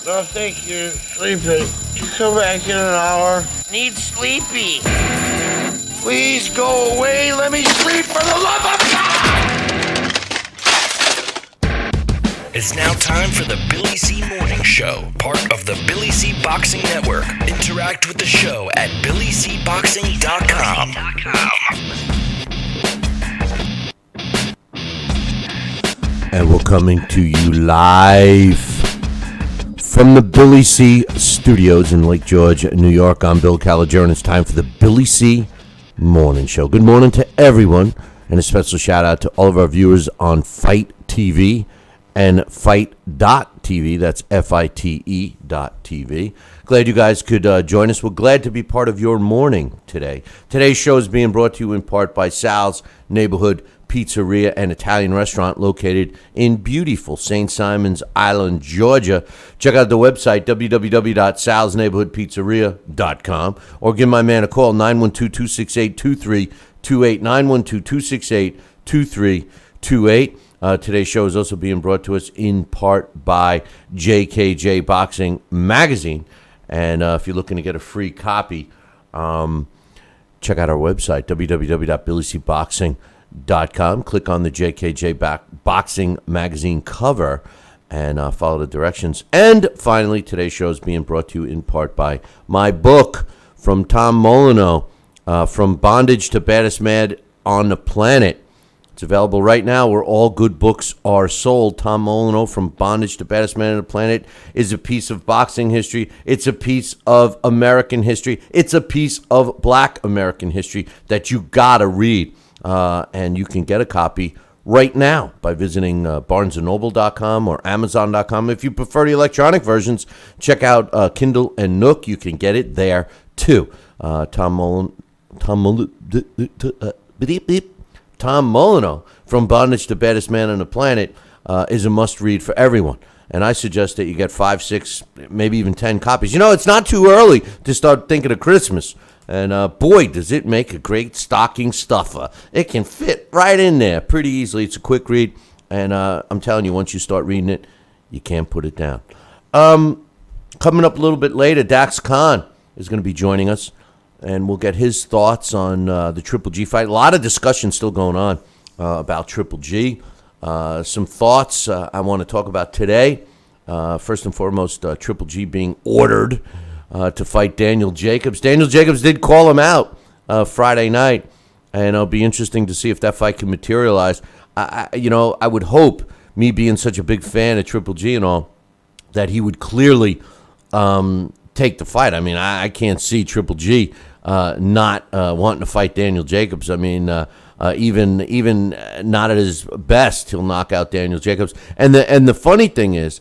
No, thank you. Sleepy. Come back in an hour. Need sleepy. Please go away. Let me sleep for the love of God! It's now time for the Billy C. Morning Show, part of the Billy C. Boxing Network. Interact with the show at BillyCBoxing.com. And we're coming to you live from the Billy C. Studios in Lake George, New York. I'm Bill Calogero, and it's time for the Billy C. Morning Show. Good morning to everyone, and a special shout out to all of our viewers on Fight TV and Fight.tv. That's FITE.tv. Glad you guys could join us. We're glad to be part of your morning today. Today's show is being brought to you in part by Sal's Neighborhood Pizzeria and Italian restaurant located in beautiful St. Simons Island, Georgia. Check out the website, www.salsneighborhoodpizzeria.com, or give my man a call, 912-268-2328, 912-268-2328. Today's show is also being brought to us in part by JKJ Boxing Magazine. And if you're looking to get a free copy, check out our website, www.billycboxing.com. Click on the JKJ Boxing Magazine cover and follow the directions. And finally, today's show is being brought to you in part by my book from Tom Molyneux, From Bondage to Baddest Man on the Planet. It's available right now where all good books are sold. Tom Molyneux, From Bondage to Baddest Man on the Planet, is a piece of boxing history. It's a piece of American history. It's a piece of Black American history that you gotta read. And you can get a copy right now by visiting barnesandnoble.com or amazon.com. If you prefer the electronic versions, check out Kindle and Nook. You can get it there too. Tom Molyneux, From Bondage to Baddest Man on the Planet, is a must-read for everyone. And I suggest that you get 5, 6, maybe even 10 copies. You know, it's not too early to start thinking of Christmas. And boy, does it make a great stocking stuffer. It can fit right in there pretty easily. It's a quick read. And I'm telling you, once you start reading it, you can't put it down. Coming up a little bit later, Dax Khan is going to be joining us. And we'll get his thoughts on the Triple G fight. A lot of discussion still going on about Triple G. Some thoughts I want to talk about today. First and foremost, Triple G being ordered to fight Daniel Jacobs. Daniel Jacobs did call him out Friday night, and it'll be interesting to see if that fight can materialize. I would hope, me being such a big fan of Triple G and all, that he would clearly take the fight. I mean, I can't see Triple G not wanting to fight Daniel Jacobs. I mean, even not at his best, he'll knock out Daniel Jacobs. And the funny thing is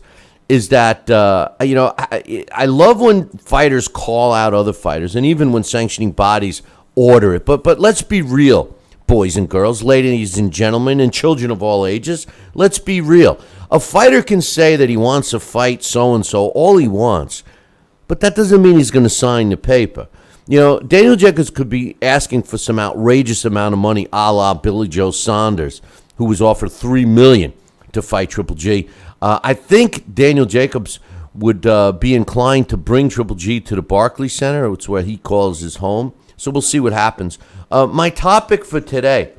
that, I love when fighters call out other fighters, and even when sanctioning bodies order it. But let's be real, boys and girls, ladies and gentlemen, and children of all ages. Let's be real. A fighter can say that he wants to fight so-and-so all he wants, but that doesn't mean he's going to sign the paper. You know, Daniel Jacobs could be asking for some outrageous amount of money, a la Billy Joe Saunders, who was offered $3 million to fight Triple G. I think Daniel Jacobs would be inclined to bring Triple G to the Barclays Center. It's where he calls his home. So we'll see what happens. My topic for today,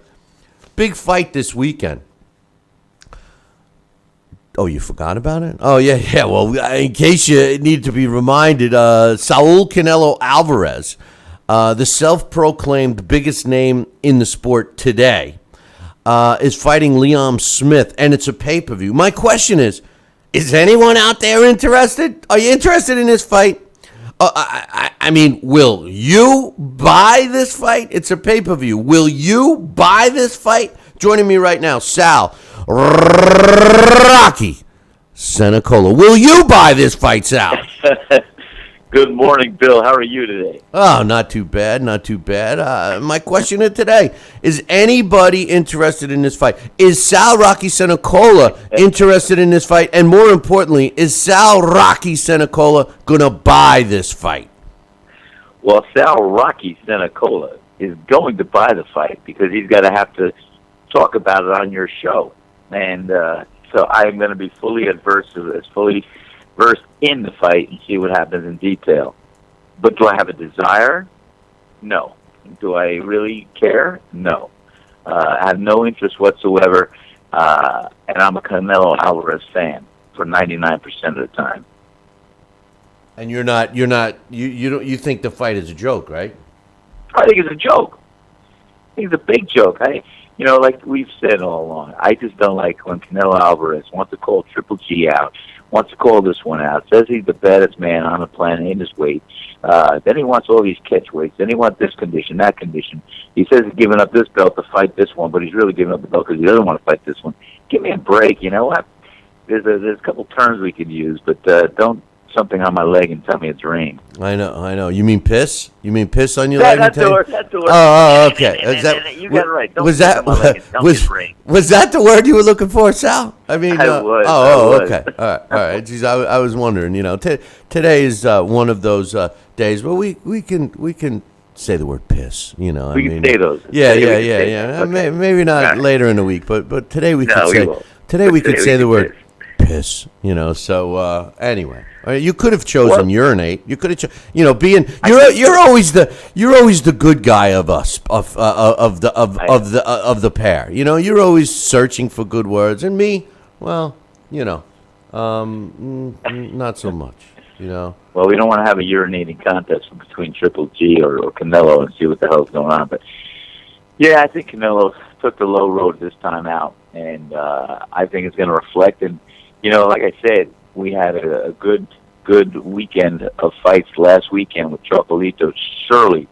big fight this weekend. Oh, you forgot about it? Oh, yeah. Well, in case you need to be reminded, Saul Canelo Alvarez, the self-proclaimed biggest name in the sport today, is fighting Liam Smith, and it's a pay-per-view. My question is anyone out there interested? Are you interested in this fight? I mean, will you buy this fight? It's a pay-per-view. Will you buy this fight? Joining me right now, Sal Rocky Senecola. Will you buy this fight, Sal? Good morning, Bill. How are you today? Oh, not too bad, not too bad. My question of today, is anybody interested in this fight? Is Sal Rocky Senecola interested in this fight? And more importantly, is Sal Rocky Senecola going to buy this fight? Well, Sal Rocky Senecola is going to buy the fight because he's going to have to talk about it on your show. And so I'm going to be fully adverse to this, fully versed in the fight and see what happens in detail. But do I have a desire? No. Do I really care? No. I have no interest whatsoever, and I'm a Canelo Alvarez fan for 99% of the time. And you think the fight is a joke, right? I think it's a joke. I think it's a big joke. Like we've said all along, I just don't like when Canelo Alvarez wants to call Triple G out, wants to call this one out, says he's the baddest man on the planet in his weight. Then he wants all these catch weights. Then he wants this condition, that condition. He says he's giving up this belt to fight this one, but he's really giving up the belt because he doesn't want to fight this one. Give me a break, you know what? There's a couple terms we could use, but don't something on my leg and tell me it's rain. I know. You mean piss? You mean piss on your leg? That's the word. Oh, okay. You got it right. Don't was piss that on my leg and tell me it's rain. Was that the word you were looking for, Sal? I mean, I was. okay. All right. Jeez, I was wondering. Today is one of those days where we can say the word piss. We can say those. Yeah. Okay. Maybe not later in the week, but today we could say. Today we could say the word piss. So anyway, you could have chosen urinate. You could have, you're always the good guy of us of the pair. You're always searching for good words, and me, well, not so much. Well, we don't want to have a urinating contest between Triple G or Canelo and see what the hell's going on. But yeah, I think Canelo took the low road this time out, and I think it's going to reflect. And like I said, we had a good weekend of fights last weekend with Chocolito. Surely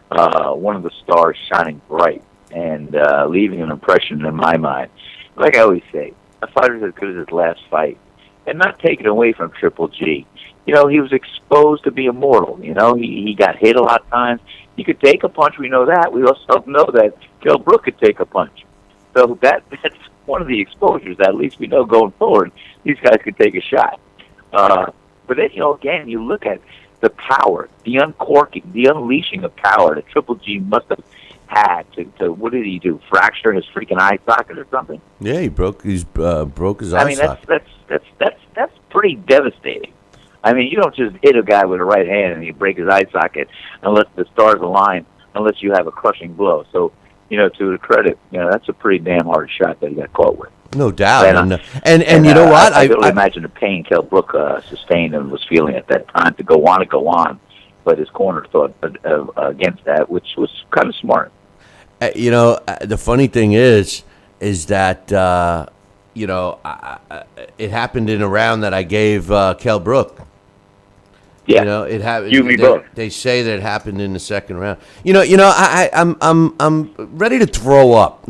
one of the stars shining bright and leaving an impression in my mind. Like I always say, a fighter's as good as his last fight. And not taken away from Triple G. He was exposed to be immortal. He got hit a lot of times. He could take a punch. We know that. We also know that Kell Brook could take a punch. So that's one of the exposures that at least we know going forward. These guys could take a shot. But then, again, you look at the power, the uncorking, the unleashing of power that Triple G must have had to what did he do? Fracture his freaking eye socket or something? Yeah, he broke his eye socket. That's pretty devastating. You don't just hit a guy with a right hand and you break his eye socket unless the stars align, unless you have a crushing blow. So, to the credit, that's a pretty damn hard shot that he got caught with. No doubt. And you know what? I can only imagine the pain Kell Brook sustained and was feeling at that time to go on. But his corner thought against that, which was kind of smart. The funny thing is that, it happened in a round that I gave Kell Brook. Yeah, it happened. You me both. They say that it happened in the second round. I'm ready to throw up.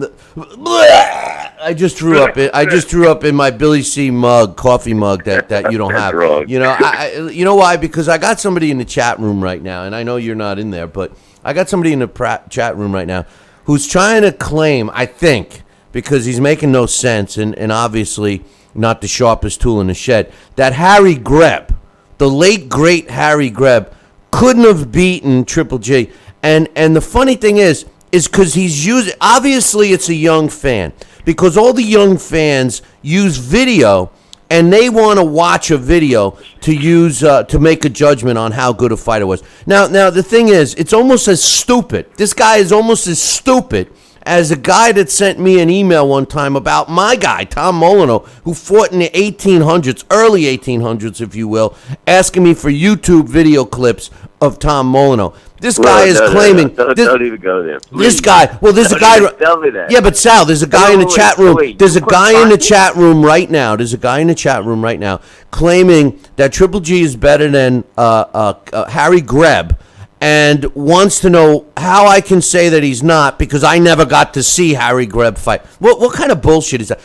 I just threw up in my Billy C coffee mug that you don't have. You know why? Because I got somebody in the chat room right now, and I know you're not in there, but I got somebody in the chat room right now who's trying to claim, I think, because he's making no sense and obviously not the sharpest tool in the shed, that Harry Greb, the late great Harry Greb, couldn't have beaten Triple G. And the funny thing is because he's using, obviously it's a young fan, because all the young fans use video and they want to watch a video to use to make a judgment on how good a fighter was. Now the thing is, it's almost as stupid. This guy is almost as stupid as a guy that sent me an email one time about my guy, Tom Molyneux, who fought in the 1800s, early 1800s, if you will, asking me for YouTube video clips of Tom Molyneux. This guy is claiming. Don't even go there. Please. This guy. Well, there's a guy. Tell me that. Yeah, but Sal, there's a guy in the chat room. There's a guy in the chat room right now. There's a guy in the chat room right now claiming that Triple G is better than Harry Greb, and wants to know how I can say that he's not, because I never got to see Harry Greb fight. What kind of bullshit is that?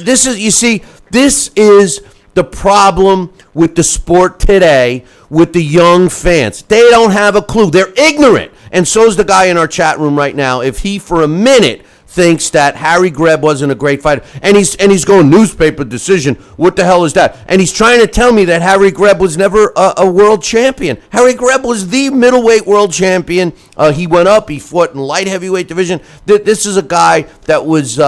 This is the problem with the sport today with the young fans. They don't have a clue. They're ignorant. And so's the guy in our chat room right now. If he for a minute thinks that Harry Greb wasn't a great fighter, and he's going newspaper decision. What the hell is that? And he's trying to tell me that Harry Greb was never a world champion. Harry Greb was the middleweight world champion. He went up. He fought in light heavyweight division. This is a guy that was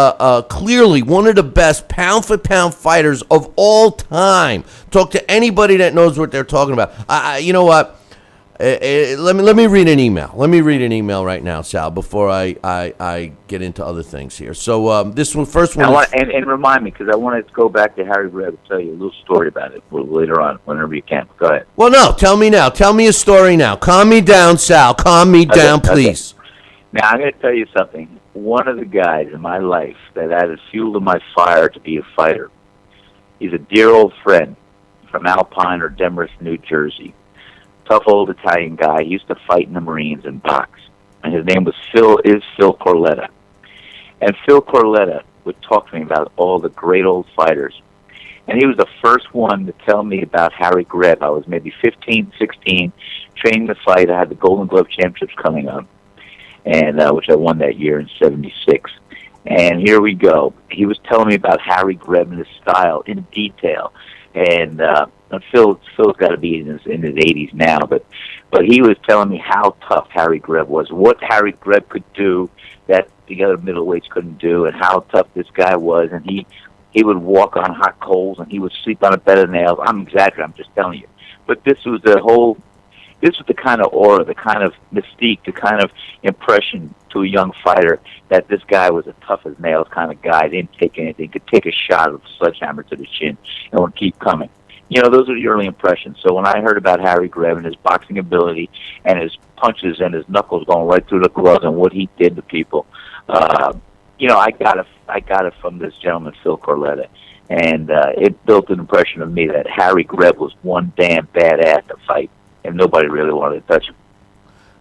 clearly one of the best pound for pound fighters of all time. Talk to anybody that knows what they're talking about. You know what? Let me read an email. Let me read an email right now, Sal, before I get into other things here. So this one, first one, and remind me, because I want to go back to Harry Greb and tell you a little story about it later on, whenever you can. Go ahead. Well, no, tell me now. Tell me a story now. Calm me down, Sal. Calm me down, please. Okay. Now I'm going to tell you something. One of the guys in my life that added fuel to my fire to be a fighter. He's a dear old friend from Alpine or Demorest, New Jersey. Tough old Italian guy. He used to fight in the Marines and box. And his name was Phil Corletta. And Phil Corletta would talk to me about all the great old fighters. And he was the first one to tell me about Harry Greb. I was maybe 15, 16, training to fight. I had the Golden Glove Championships coming up, and which I won that year in 76. And here we go. He was telling me about Harry Greb and his style in detail. And Phil's got to be in his 80s now, but he was telling me how tough Harry Greb was, what Harry Greb could do that the other middleweights couldn't do, and how tough this guy was. And he would walk on hot coals, and he would sleep on a bed of nails. I'm exaggerating. I'm just telling you. But this was the kind of aura, the kind of mystique, the kind of impression to a young fighter that this guy was a tough as nails kind of guy. Didn't take anything, could take a shot with a sledgehammer to the chin and would keep coming. You know, those are the early impressions. So when I heard about Harry Greb and his boxing ability and his punches and his knuckles going right through the gloves and what he did to people, you know, I got it from this gentleman, Phil Corletta. And it built an impression of me that Harry Greb was one damn badass to fight, and nobody really wanted to touch him.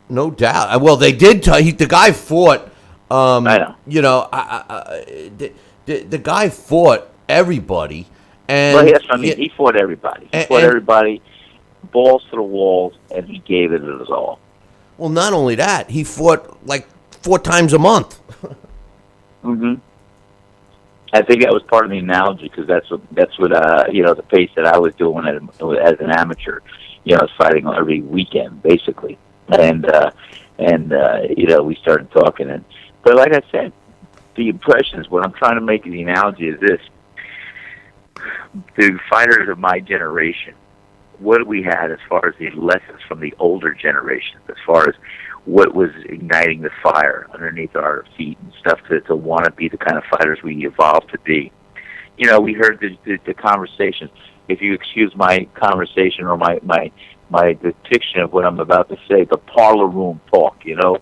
No doubt. Well, they did. The guy fought. I know. You know, the guy fought everybody. And well, yes, I mean, he fought everybody. He fought everybody, balls to the walls, and he gave it his all. Well, not only that, he fought like 4 times a month. Mm-hmm. I think that was part of the analogy, because that's what you know, the pace that I was doing as an amateur. You know, I was fighting every weekend basically, and you know, we started talking, but like I said, the impressions. What I'm trying to make the analogy is this: the fighters of my generation, what we had as far as the lessons from the older generations, as far as what was igniting the fire underneath our feet and stuff to want to be the kind of fighters we evolved to be. You know, we heard the conversations. If you excuse my conversation or my depiction of what I'm about to say, the parlor room talk, you know,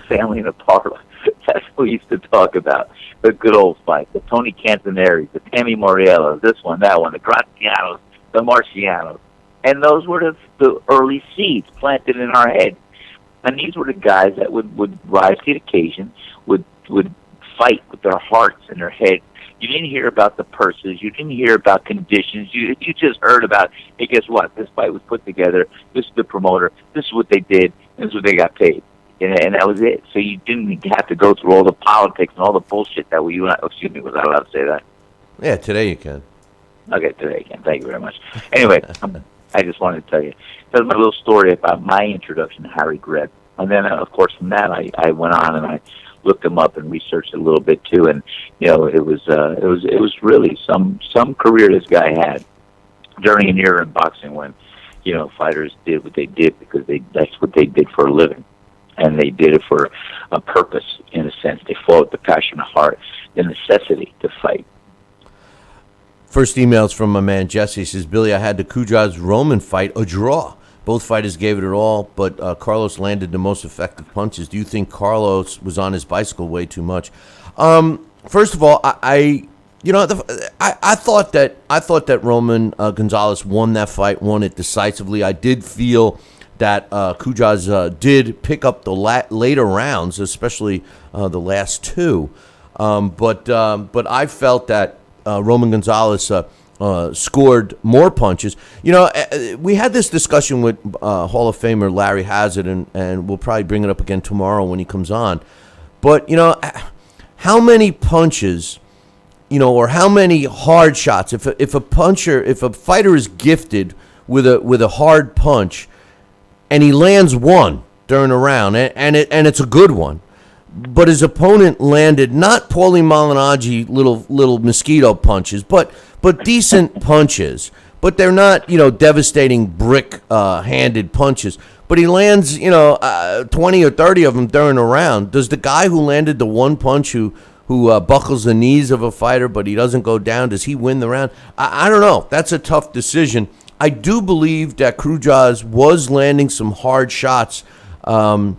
family in the parlor. That's what we used to talk about. The good old fight, the Tony Cantanaris, the Tammy Morellos, this one, that one, the Grazianos, the Marcianos. And those were the early seeds planted in our head. And these were the guys that would rise to the occasion, would fight with their hearts and their heads. You didn't hear about the purses. You didn't hear about conditions. You just heard about, hey, guess what? This fight was put together. This is the promoter. This is what they did. This is what they got paid. And that was it. So you didn't have to go through all the politics and all the bullshit that was I allowed to say that? Yeah, today you can. Okay, today you can. Thank you very much. Anyway, I just wanted to tell you. That's my little story about my introduction to Harry Greb. And then, of course, from that, I went on and I looked him up and researched a little bit too. And you know, it was really some career this guy had during an era in boxing when, you know, fighters did what they did because that's what they did for a living, and they did it for a purpose. In a sense, they fought with the passion of heart, the necessity to fight. First email's from my man Jesse. He says, Billy, I had the Kujaz-Roman fight a draw. Both fighters gave it all, but Carlos landed the most effective punches. Do you think Carlos was on his bicycle way too much? First of all, I thought that Roman Gonzalez won that fight, won it decisively. I did feel that Kujaz did pick up the later rounds, especially the last 2. But I felt that Roman Gonzalez scored more punches. You know, we had this discussion with Hall of Famer Larry Hazzard, and we'll probably bring it up again tomorrow when he comes on. But, you know, how many punches, or how many hard shots. If a fighter is gifted with a hard punch, and he lands one during a round, and it's a good one, but his opponent landed not Paulie Malignaggi little mosquito punches, but decent punches. But they're not, devastating brick-handed punches. But he lands, 20 or 30 of them during a round. Does the guy who landed the one punch who buckles the knees of a fighter but he doesn't go down, does he win the round? I don't know. That's a tough decision. I do believe that Krujas was landing some hard shots in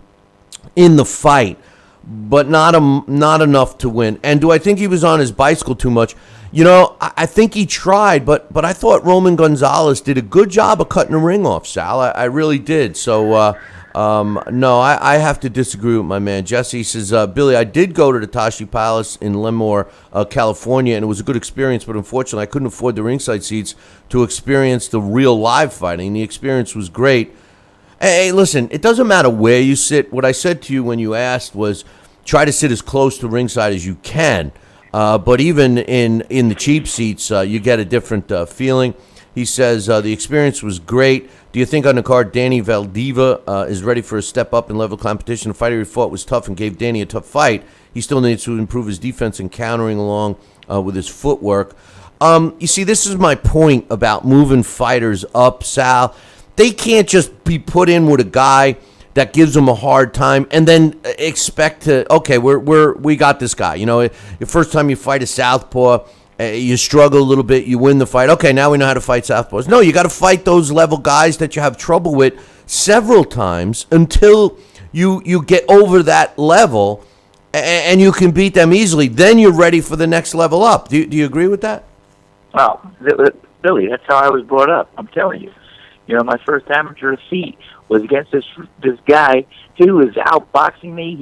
the fight, but not enough to win. And do I think he was on his bicycle too much? I think he tried, but I thought Roman Gonzalez did a good job of cutting the ring off, Sal. I really did. So, no, I have to disagree with my man. Jesse says, Billy, I did go to the Tashi Palace in Lemoore, California, and it was a good experience, but unfortunately I couldn't afford the ringside seats to experience the real live fighting. The experience was great. Hey, listen, it doesn't matter where you sit. What I said to you when you asked was try to sit as close to ringside as you can. But even in the cheap seats, you get a different feeling. He says the experience was great. Do you think on the card Danny Valdivia is ready for a step up in level competition? The fighter he fought was tough and gave Danny a tough fight. He still needs to improve his defense and countering along with his footwork. You see, this is my point about moving fighters up, Sal. They can't just be put in with a guy that gives them a hard time and then expect to, okay, we got this guy. The first time you fight a southpaw, you struggle a little bit, you win the fight. Okay, now we know how to fight southpaws. No, you got to fight those level guys that you have trouble with several times until you get over that level and you can beat them easily. Then you're ready for the next level up. Do you agree with that? Well, Billy, that's how I was brought up. I'm telling you. My first amateur defeat was against this guy. He was outboxing me.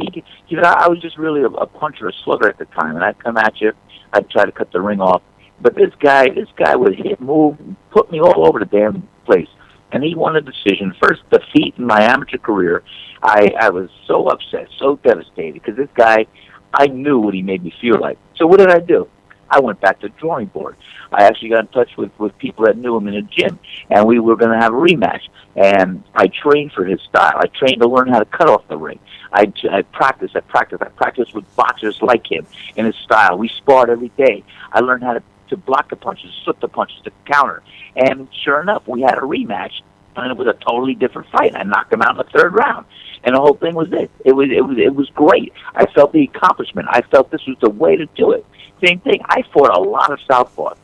I was just really a puncher, a slugger at the time, and I'd come at you. I'd try to cut the ring off. But this guy would hit, move, put me all over the damn place. And he won a decision. First defeat in my amateur career. I was so upset, so devastated, because this guy, I knew what he made me feel like. So what did I do? I went back to the drawing board. I actually got in touch with people that knew him in the gym, and we were going to have a rematch. And I trained for his style. I trained to learn how to cut off the ring. I practiced with boxers like him in his style. We sparred every day. I learned how to block the punches, slip the punches, to counter. And sure enough, we had a rematch, and it was a totally different fight. I knocked him out in the third round. And the whole thing was it. It was great. I felt the accomplishment. I felt this was the way to do it. Same thing. I fought a lot of southpaws,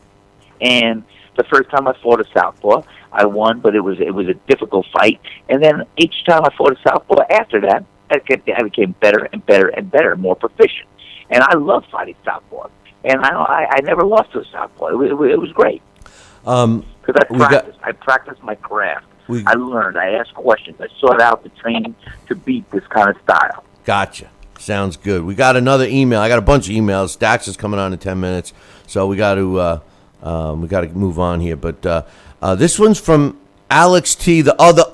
and the first time I fought a southpaw, I won, but it was a difficult fight. And then each time I fought a southpaw after that, I became better and better and better, more proficient. And I love fighting southpaws, and I never lost to a southpaw. It was great because I practiced my craft. I learned. I asked questions. I sought out the training to beat this kind of style. Gotcha. Sounds good. We got another email. I got a bunch of emails. Dax is coming on in 10 minutes, so we got to move on here. But this one's from Alex T, the other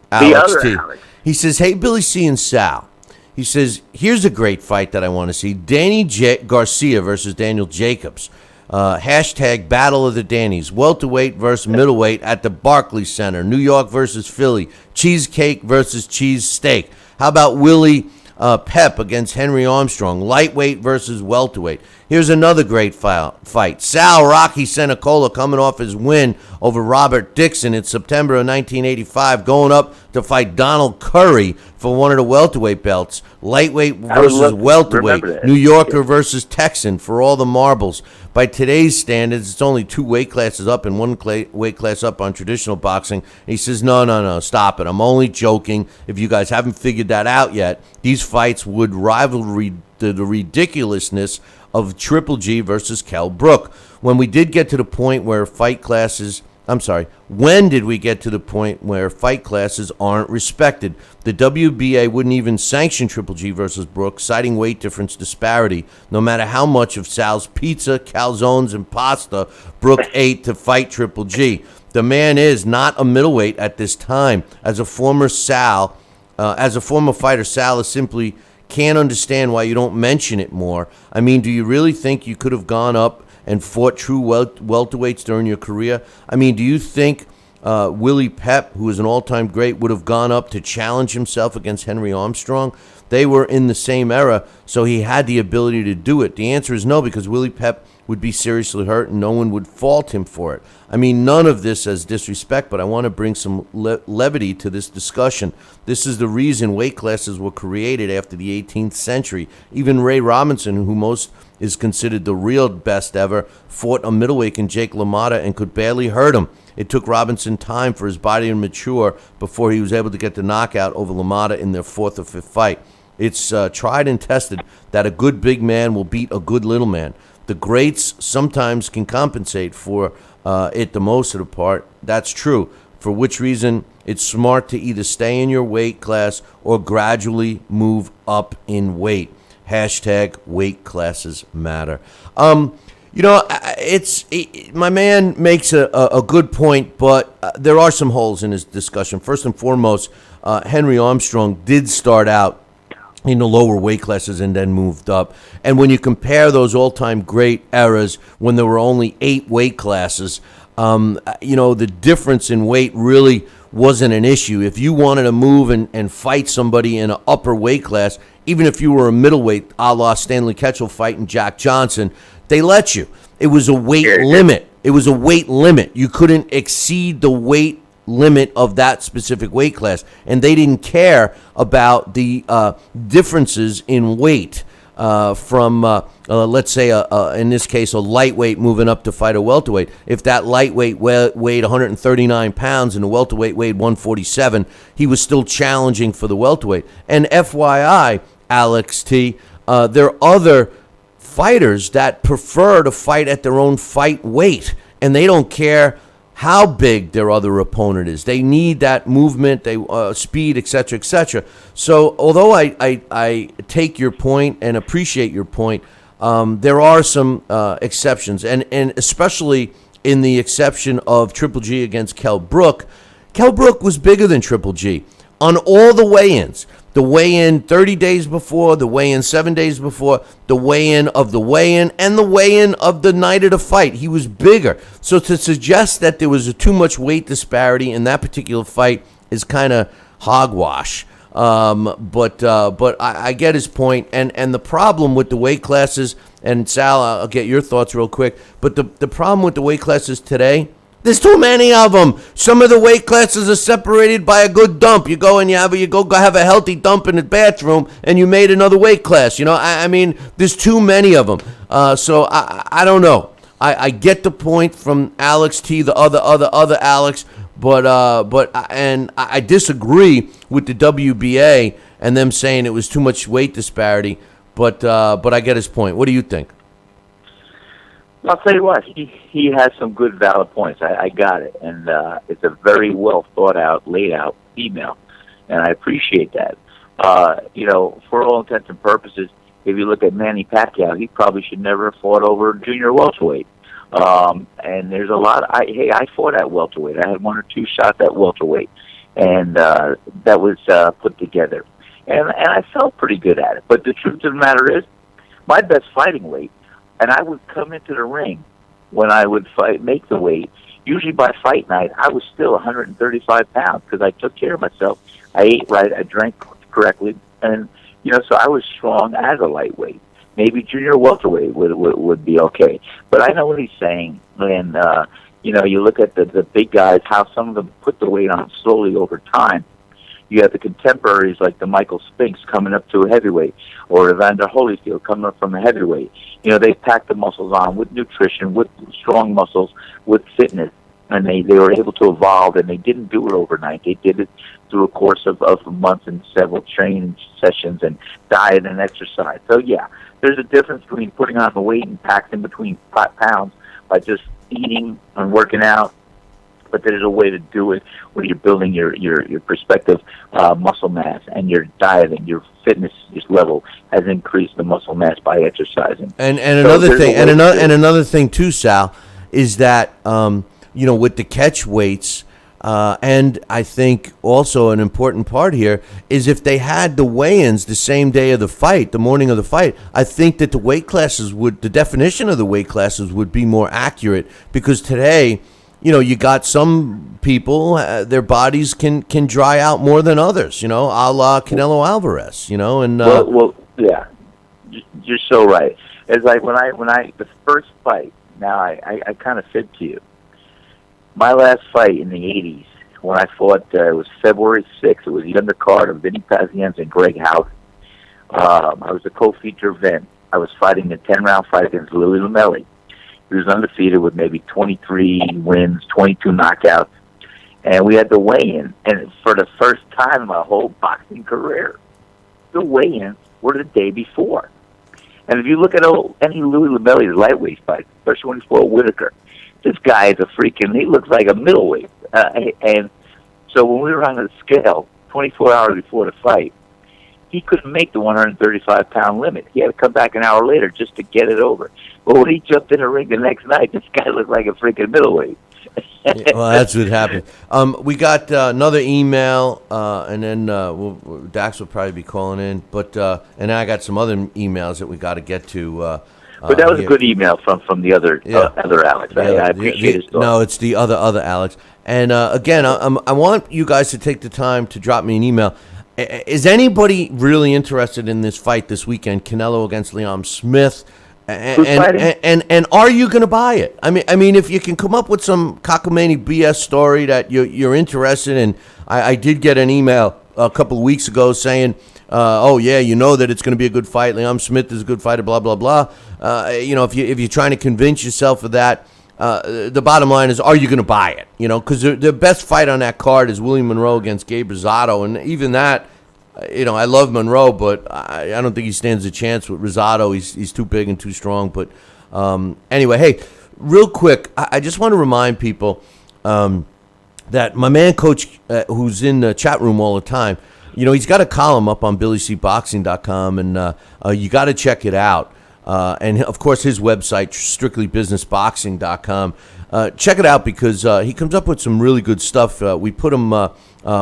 Alex T. Alex. He says, "Hey, Billy C and Sal." He says, "Here's a great fight that I want to see: Danny Garcia versus Daniel Jacobs. Hashtag Battle of the Dannies. Welterweight versus middleweight at the Barclays Center. New York versus Philly. Cheesecake versus cheese steak. How about Willie Pep against Henry Armstrong? Lightweight versus welterweight. Here's another great fight. Sal Rocky Senecola coming off his win over Robert Dixon in September of 1985, going up to fight Donald Curry for one of the welterweight belts. Lightweight versus welterweight. New Yorker versus Texan for all the marbles. By today's standards, it's only two weight classes up and one weight class up on traditional boxing." And he says, no, stop it. I'm only joking. If you guys haven't figured that out yet, these fights would rival the ridiculousness of Triple G versus Kell Brook. When did we get to the point where fight classes aren't respected? The WBA wouldn't even sanction Triple G versus Brook, citing weight difference disparity, no matter how much of Sal's pizza, calzones, and pasta Brook ate to fight Triple G. The man is not a middleweight at this time. As a former fighter, Sal is simply can't understand why you don't mention it more. I mean, do you really think you could have gone up and fought true welterweights during your career? I mean, do you think Willie Pep, who is an all-time great, would have gone up to challenge himself against Henry Armstrong? They were in the same era, so he had the ability to do it. The answer is no, because Willie Pep would be seriously hurt and no one would fault him for it. I mean, none of this as disrespect, but I want to bring some levity to this discussion. This is the reason weight classes were created after the 18th century. Even Ray Robinson, who most is considered the real best ever, fought a middleweight in Jake LaMotta and could barely hurt him. It took Robinson time for his body to mature before he was able to get the knockout over LaMotta in their fourth or fifth fight. It's tried and tested that a good big man will beat a good little man. The greats sometimes can compensate for it the most of the part. That's true. For which reason, it's smart to either stay in your weight class or gradually move up in weight. Hashtag weight classes matter. My man makes a good point, but there are some holes in his discussion. First and foremost, Henry Armstrong did start out in the lower weight classes and then moved up. And when you compare those all-time great eras when there were only 8 weight classes, the difference in weight really wasn't an issue. If you wanted to move and fight somebody in an upper weight class, even if you were a middleweight, a la Stanley Ketchel fighting Jack Johnson, they let you. It was a weight limit. You couldn't exceed the weight limit of that specific weight class, and they didn't care about the differences in weight from let's say in this case a lightweight moving up to fight a welterweight. If that lightweight weighed 139 pounds and the welterweight weighed 147, he was still challenging for the welterweight. And FYI, Alex T, there are other fighters that prefer to fight at their own fight weight, and they don't care how big their other opponent is. They need that movement, speed, etc., etc. So although I take your point and appreciate your point, there are some exceptions, and especially in the exception of Triple G against Kell Brook. Kell Brook was bigger than Triple G on all the weigh-ins. The weigh-in 30 days before, the weigh-in 7 days before, the weigh-in of the weigh-in, and the weigh-in of the night of the fight. He was bigger. So to suggest that there was too much weight disparity in that particular fight is kind of hogwash. But I get his point. And the problem with the weight classes, and Sal, I'll get your thoughts real quick, but the problem with the weight classes today, there's too many of them. Some of the weight classes are separated by a good dump. You go and you go have a healthy dump in the bathroom, and you made another weight class. I mean, there's too many of them. So I don't know. I get the point from Alex T, the other Alex, but I disagree with the WBA and them saying it was too much weight disparity. But I get his point. What do you think? I'll tell you what, he has some good, valid points. I got it. And it's a very well thought out, laid out email. And I appreciate that. For all intents and purposes, if you look at Manny Pacquiao, he probably should never have fought over junior welterweight. And there's a lot. I fought at welterweight. I had 1 or 2 shots at welterweight. And that was put together. And I felt pretty good at it. But the truth of the matter is, my best fighting weight, and I would come into the ring when I would make the weight. Usually by fight night, I was still 135 pounds because I took care of myself. I ate right, I drank correctly, and so I was strong as a lightweight. Maybe junior welterweight would be okay, but I know what he's saying. And you look at the big guys, how some of them put the weight on slowly over time. You have the contemporaries like the Michael Spinks coming up to a heavyweight, or Evander Holyfield coming up from a heavyweight. They packed the muscles on with nutrition, with strong muscles, with fitness, and they were able to evolve, and they didn't do it overnight. They did it through a course of months and several training sessions and diet and exercise. So, yeah, there's a difference between putting on the weight and packing between pounds by just eating and working out. But there's a way to do it where you're building your prospective muscle mass, and your diet and your fitness level has increased the muscle mass by exercising. And another thing too, Sal, is that with the catch weights, And I think also an important part here is if they had the weigh-ins the same day of the fight, the morning of the fight, I think that the definition of the weight classes would be more accurate, because today, you got some people, their bodies can dry out more than others, a la Canelo Alvarez, and well, yeah, you're so right. It's like when I the first fight. Now I kind of said to you, my last fight in the '80s when I fought, it was February 6th. It was the undercard of Vinny Pazienza and Greg Houghton. I was a co-feature event. I was fighting a 10-round fight against Louis Lamelli. He was undefeated with maybe 23 wins, 22 knockouts. And we had the weigh-in. And for the first time in my whole boxing career, the weigh-ins were the day before. And if you look at any Louis Lamelli's lightweight fight, especially when he fought Whitaker, this guy is he looks like a middleweight. And so when we were on the scale 24 hours before the fight, he couldn't make the 135-pound limit. He had to come back an hour later just to get it over. But when he jumped in the ring the next night, this guy looked like a freaking middleweight. Yeah, well, that's what happened. We got another email, and then Dax will probably be calling in. But and then I got some other emails that we got to get to. But that was a good email from the other other Alex. I appreciate his thoughts. No, it's the other Alex. And again, I want you guys to take the time to drop me an email. Is anybody really interested in this fight this weekend, Canelo against Liam Smith? And are you going to buy it? I mean, if you can come up with some cockamamie BS story that you're interested in. I did get an email a couple of weeks ago saying, oh yeah, that it's going to be a good fight. Liam Smith is a good fighter. Blah blah blah. If you're trying to convince yourself of that, the bottom line is, are you going to buy it? Because the best fight on that card is William Monroe against Gabe Rosado, and even that. I love Monroe, but I don't think he stands a chance with Rosado. He's too big and too strong. But anyway, hey, real quick, I just want to remind people that my man Coach, who's in the chat room all the time, he's got a column up on BillyCBoxing.com, and you got to check it out. And, of course, his website, StrictlyBusinessBoxing.com. Check it out because he comes up with some really good stuff. We put him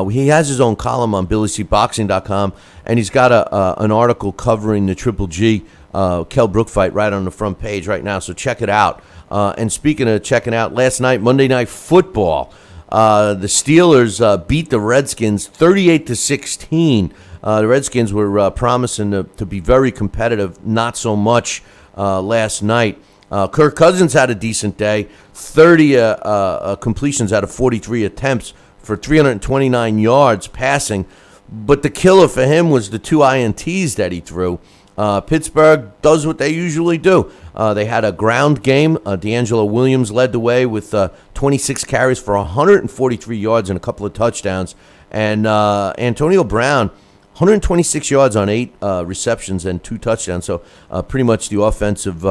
he has his own column on BillyCBoxing.com, and he's got an article covering the Triple G Kell Brook fight right on the front page right now, so check it out. And speaking of checking out, last night, Monday Night Football, the Steelers beat the Redskins 38-16. The Redskins were promising to be very competitive, not so much last night. Kirk Cousins had a decent day, 30 completions out of 43 attempts for 329 yards passing, but the killer for him was the 2 INTs that he threw. Pittsburgh does what they usually do. They had a ground game. D'Angelo Williams led the way with 26 carries for 143 yards and a couple of touchdowns, and Antonio Brown, 126 yards on 8 receptions and 2 touchdowns. So pretty much the offensive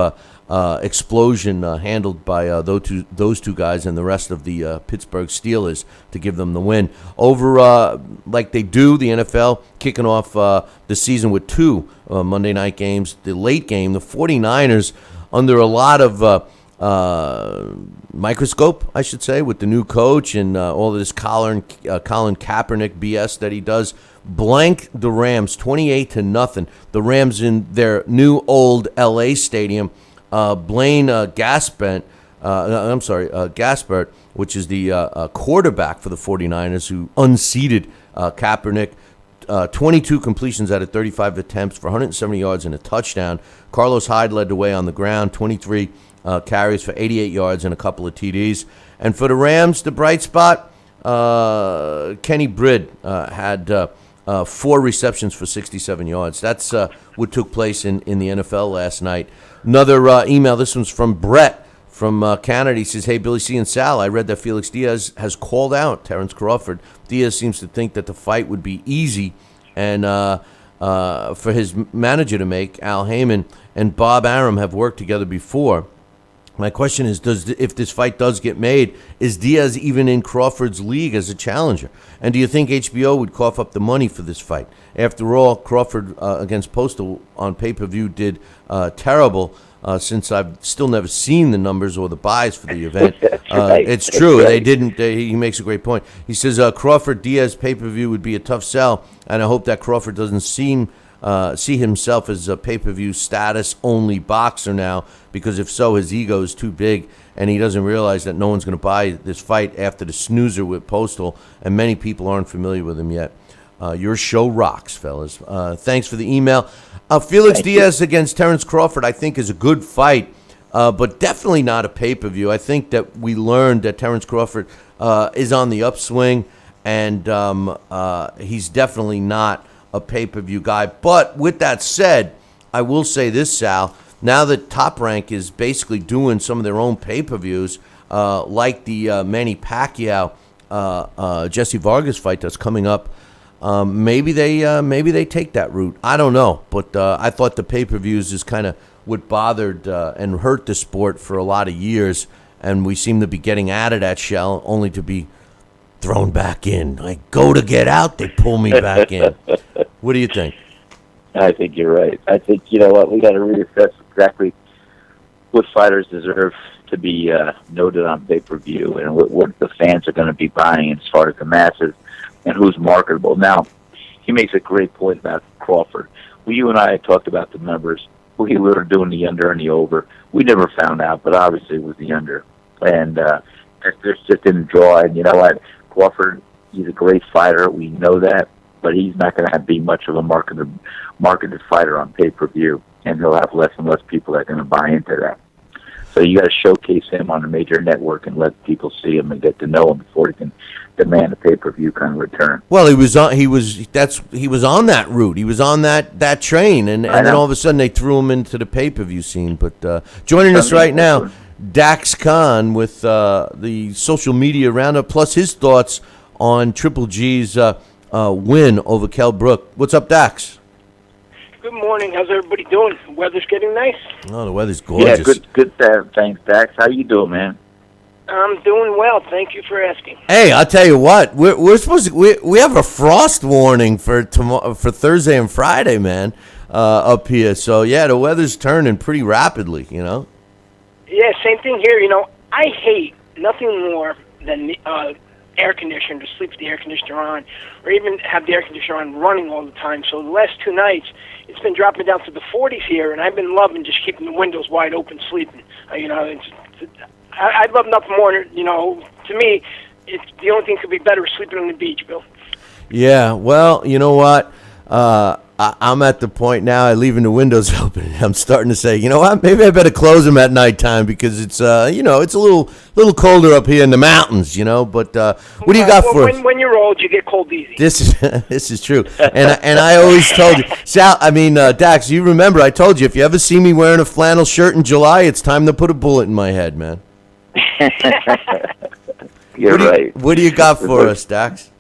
explosion handled by those two guys and the rest of the Pittsburgh Steelers to give them the win. Over like they do, the NFL kicking off the season with 2 Monday night games. The late game, the 49ers, under a lot of microscope, I should say, with the new coach and all of this Colin Kaepernick BS that he does, blank the Rams 28-0. The Rams in their new old LA stadium. Blaine Gaspert, which is the quarterback for the 49ers, who unseated Kaepernick. 22 completions out of 35 attempts for 170 yards and a touchdown. Carlos Hyde led the way on the ground, 23 carries for 88 yards and a couple of TDs. And for the Rams, the bright spot, Kenny Britt had 4 receptions for 67 yards. That's what took place in the NFL last night. Another email, this one's from Brett from Canada. He says, hey, Billy C. and Sal, I read that Felix Diaz has called out Terrence Crawford. Diaz seems to think that the fight would be easy, and for his manager to make, Al Heyman, and Bob Arum have worked together before. My question is, if this fight does get made, is Diaz even in Crawford's league as a challenger? And do you think HBO would cough up the money for this fight? After all, Crawford against Postal on pay-per-view did terrible. since I've still never seen the numbers or the buys for the event. Right. It's true. Right. They didn't. He makes a great point. He says Crawford Diaz pay-per-view would be a tough sell, and I hope that Crawford doesn't see himself as a pay-per-view status-only boxer now, because if so, his ego is too big, and he doesn't realize that no one's going to buy this fight after the snoozer with Postal, and many people aren't familiar with him yet. Your show rocks, fellas. Thanks for the email. Felix Diaz against Terence Crawford, I think, is a good fight, but definitely not a pay-per-view. I think that we learned that Terence Crawford is on the upswing, and he's definitely not a pay-per-view guy. But with that said, I will say this, Sal. Now that Top Rank is basically doing some of their own pay-per-views, like the Manny Pacquiao Jesse Vargas fight that's coming up, maybe they take that route. I don't know, but I thought the pay-per-views is kind of what bothered and hurt the sport for a lot of years, and we seem to be getting out of that shell only to be thrown back in. I go to get out, they pull me back in. What do you think? I think you're right. I think, you know what, we got to reassess exactly what fighters deserve to be noted on pay-per-view and what the fans are going to be buying as far as the masses and who's marketable. Now, he makes a great point about Crawford. Well, you and I had talked about the numbers. We were doing the under and the over. We never found out, but obviously it was the under. And this just didn't draw. And you know what? Crawford, he's a great fighter. We know that. But he's not going to be much of a marketed fighter on pay-per-view, and he'll have less and less people that are going to buy into that. So you got to showcase him on a major network and let people see him and get to know him before he can demand a pay-per-view kind of return. Well, he was on that route. He was on that train, and then all of a sudden they threw him into the pay-per-view scene. But joining us right now, Dax Khan with the social media roundup, plus his thoughts on Triple G's win over Kell Brook. What's up, Dax? Good morning. How's everybody doing? The weather's getting nice. Oh, the weather's gorgeous. Yeah, good. Thanks, Dax. How you doing, man? I'm doing well. Thank you for asking. Hey, I'll tell you what. We're supposed to. We have a frost warning for Thursday and Friday, man, up here. So yeah, the weather's turning pretty rapidly. You know. Yeah, same thing here. You know, I hate nothing more than air conditioner, to sleep with the air conditioner on, or even have the air conditioner on running all the time. So the last 2 nights, it's been dropping down to the 40s here, and I've been loving just keeping the windows wide open, sleeping. I'd love nothing more. You know, to me, it's the only thing that could be better is sleeping on the beach, Bill. Yeah, well, you know what? I'm at the point now, leaving the windows open. I'm starting to say, you know what? Maybe I better close them at nighttime because it's, it's a little colder up here in the mountains, you know. But what do you got for us? When you're old, you get cold easy. This is true, and I always told you, Sal. Dax, you remember I told you if you ever see me wearing a flannel shirt in July, it's time to put a bullet in my head, man. You're right. What do you got for us, Dax?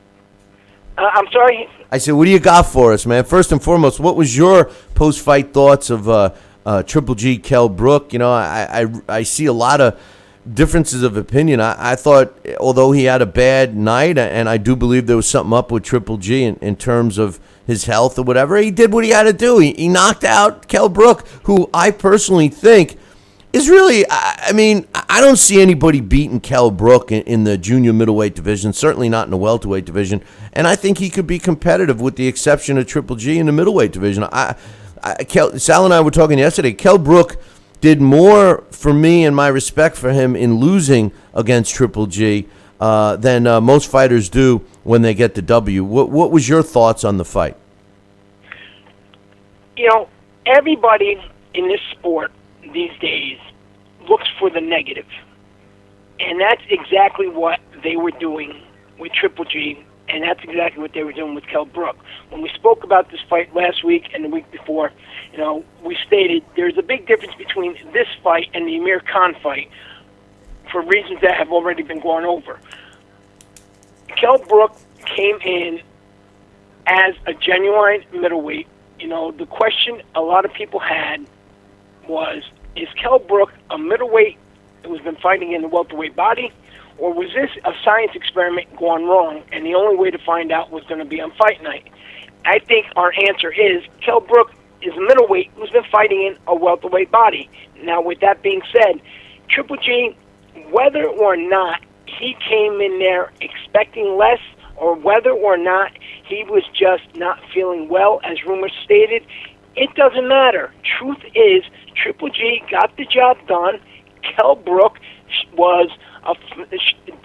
I'm sorry? I said, what do you got for us, man? First and foremost, what was your post-fight thoughts of Triple G Kell Brook? You know, I see a lot of differences of opinion. I thought, although he had a bad night, and I do believe there was something up with Triple G in terms of his health or whatever, he did what he had to do. He knocked out Kell Brook, who I personally think is really, I don't see anybody beating Kell Brook in the junior middleweight division, certainly not in the welterweight division, and I think he could be competitive with the exception of Triple G in the middleweight division. Sal and I were talking yesterday. Kell Brook did more for me and my respect for him in losing against Triple G than most fighters do when they get the W. What was your thoughts on the fight? You know, everybody in this sport these days looks for the negative. And that's exactly what they were doing with Triple G, and that's exactly what they were doing with Kell Brook. When we spoke about this fight last week and the week before, you know, we stated there's a big difference between this fight and the Amir Khan fight for reasons that have already been gone over. Kell Brook came in as a genuine middleweight. You know, the question a lot of people had was, is Kell Brook a middleweight who has been fighting in the welterweight body, or was this a science experiment gone wrong, and the only way to find out was going to be on fight night? I think our answer is Kell Brook is a middleweight who's been fighting in a welterweight body. Now, with that being said, Triple G, whether or not he came in there expecting less, or whether or not he was just not feeling well, as rumors stated, it doesn't matter. Truth is, Triple G got the job done. Kell Brook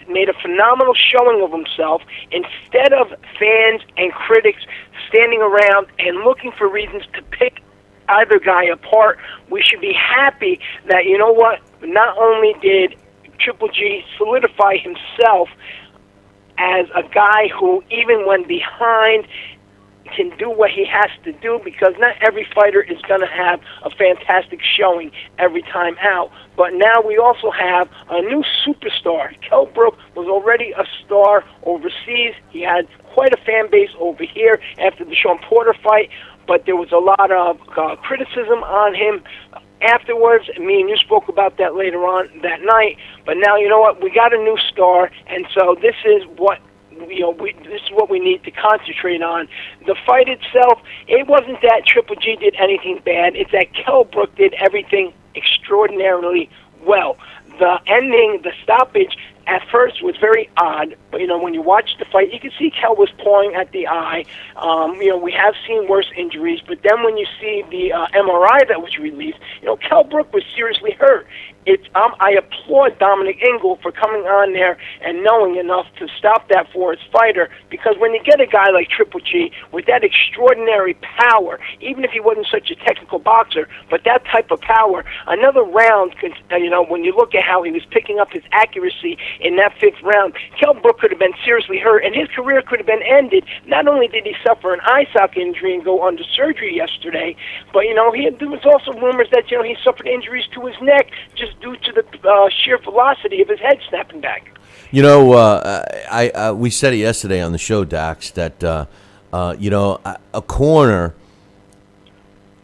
made a phenomenal showing of himself. Instead of fans and critics standing around and looking for reasons to pick either guy apart, we should be happy that, you know what, not only did Triple G solidify himself as a guy who, even when behind, can do what he has to do, because not every fighter is going to have a fantastic showing every time out. But now we also have a new superstar. Kell Brook was already a star overseas. He had quite a fan base over here after the Sean Porter fight, but there was a lot of criticism on him afterwards. Me and you spoke about that later on that night. But now, you know what? We got a new star, and so this is what this is what we need to concentrate on. The fight itself, it wasn't that Triple G did anything bad. It's that Kell Brook did everything extraordinarily well. The ending, the stoppage, at first was very odd, but when you watch the fight, you can see Kell was pawing at the eye. We have seen worse injuries, but then when you see the MRI that was released, Kell Brook was seriously hurt. I applaud Dominic Ingle for coming on there and knowing enough to stop that for his fighter, because when you get a guy like Triple G with that extraordinary power, even if he wasn't such a technical boxer, but that type of power, another round, when you look at how he was picking up his accuracy in that fifth round, Kell Brook could have been seriously hurt, and his career could have been ended. Not only did he suffer an eye socket injury and go under surgery yesterday, but there was also rumors that he suffered injuries to his neck just due to the sheer velocity of his head snapping back. We said it yesterday on the show, Dax, that a corner,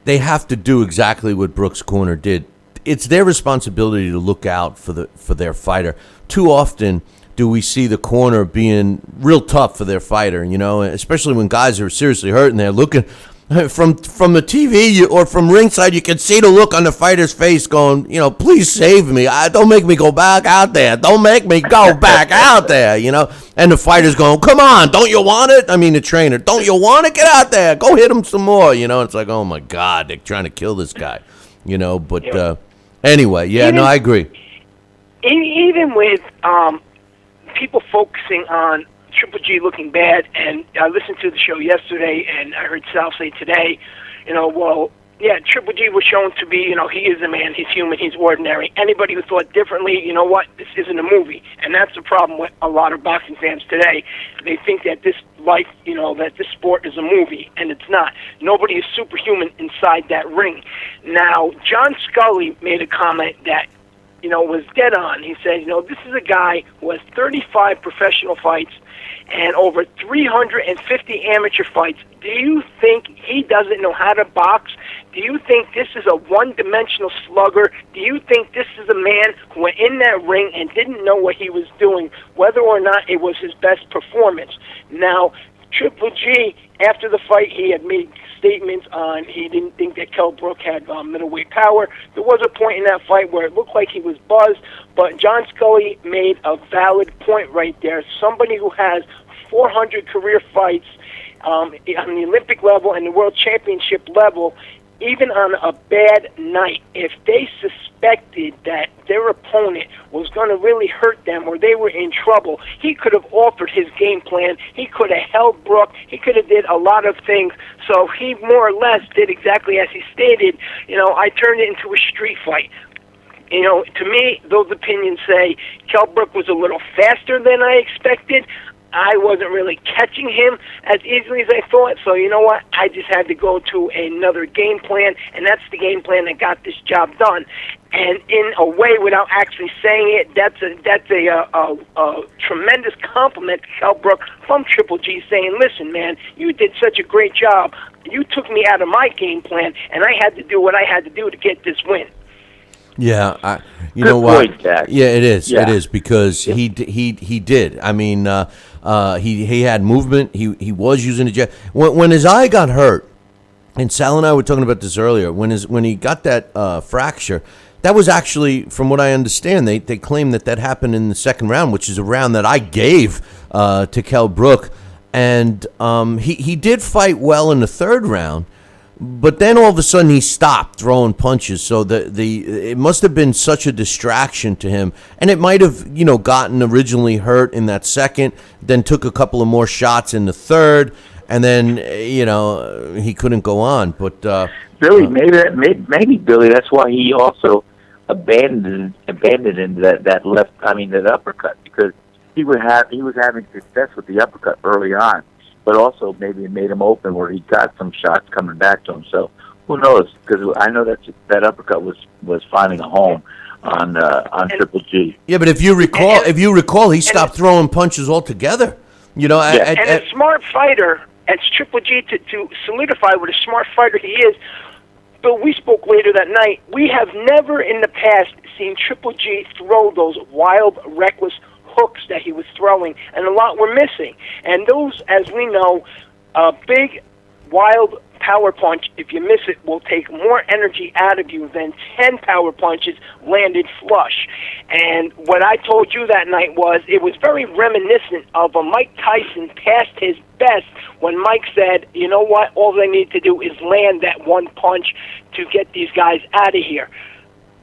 they have to do exactly what Brook's corner did. It's their responsibility to look out for their fighter. Too often do we see the corner being real tough for their fighter, especially when guys are seriously hurt and they're looking from the TV or from ringside. You can see the look on the fighter's face going, please save me. Don't make me go back out there. Don't make me go back out there, And the fighter's going, come on, don't you want it? I mean, the trainer, don't you want it? Get out there. Go hit him some more, It's like, oh, my God, they're trying to kill this guy, But anyway, I agree. Even with people focusing on Triple G looking bad, and I listened to the show yesterday, and I heard Sal say today, Triple G was shown to be, he is a man, he's human, he's ordinary. Anybody who thought differently, this isn't a movie, and that's the problem with a lot of boxing fans today. They think that this life, that this sport is a movie, and it's not. Nobody is superhuman inside that ring. Now, John Scully made a comment that was dead on. He said, this is a guy who has 35 professional fights and over 350 amateur fights. Do you think he doesn't know how to box? Do you think this is a one-dimensional slugger? Do you think this is a man who went in that ring and didn't know what he was doing, whether or not it was his best performance? Now, Triple G, after the fight, he had made statements on he didn't think that Kell Brook had middleweight power. There was a point in that fight where it looked like he was buzzed, but John Scully made a valid point right there. Somebody who has 400 career fights on the Olympic level and the World Championship level, even on a bad night, if they suspected that their opponent was going to really hurt them or they were in trouble, he could have altered his game plan. He could have held Brook. He could have did a lot of things. So he more or less did exactly as he stated. I turned it into a street fight. To me, those opinions say Kell Brook was a little faster than I expected. I wasn't really catching him as easily as I thought, so you know what? I just had to go to another game plan, and that's the game plan that got this job done. And in a way, without actually saying it, that's a tremendous compliment to Kell Brook from Triple G, saying, listen, man, you did such a great job. You took me out of my game plan, and I had to do what I had to do to get this win. Yeah, you Good know what? point, Jack. Yeah, it is. Yeah. It is because he did. I mean, he had movement. He was using the jab. When his eye got hurt, and Sal and I were talking about this earlier. When he got that fracture, that was actually, from what I understand, they claim that happened in the second round, which is a round that I gave to Kell Brook. And he did fight well in the third round, but then all of a sudden he stopped throwing punches. So it must have been such a distraction to him, and it might have gotten originally hurt in that second, then took a couple of more shots in the third, and then he couldn't go on. But Billy, maybe Billy, that's why he also abandoned that left. I mean that uppercut, because he was having success with the uppercut early on, but also maybe it made him open where he got some shots coming back to him. So who knows? Because I know that uppercut was finding a home on Triple G. Yeah, but if you recall, he stopped throwing punches altogether. And a smart fighter, as Triple G to solidify what a smart fighter he is. Bill, we spoke later that night. We have never in the past seen Triple G throw those wild, reckless hooks that he was throwing, and a lot were missing. And those, as we know, a big, wild power punch, if you miss it, will take more energy out of you than 10 power punches landed flush. And what I told you that night was it was very reminiscent of a Mike Tyson past his best when Mike said, you know what, all they need to do is land that one punch to get these guys out of here.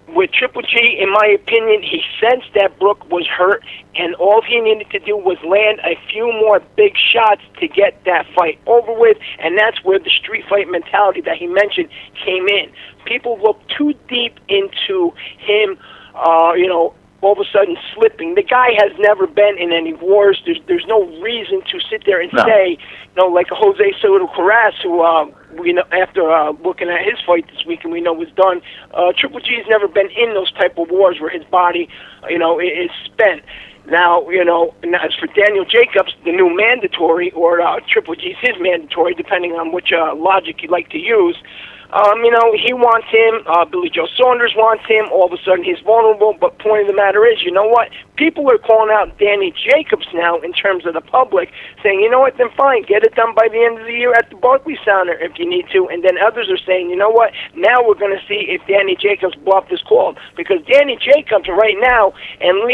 With Triple G, in my opinion, he sensed that Brook was hurt, and all he needed to do was land a few more big shots to get that fight over with, and that's where the street fight mentality that he mentioned came in. People look too deep into him, all of a sudden slipping. The guy has never been in any wars. There's no reason to sit there and say, like a Jose Soto Carras, who after looking at his fight this week, and we know was done. Triple G's never been in those type of wars where his body, is spent. Now, as for Daniel Jacobs, the new mandatory, or Triple G's his mandatory, depending on which logic you like to use. He wants him. Billy Joe Saunders wants him. All of a sudden, he's vulnerable. But point of the matter is, you know what? People are calling out Danny Jacobs now in terms of the public, saying, you know what? Then fine, get it done by the end of the year at the Barclays Center if you need to. And then others are saying, you know what? Now we're going to see if Danny Jacobs' bluff is called, because Danny Jacobs right now and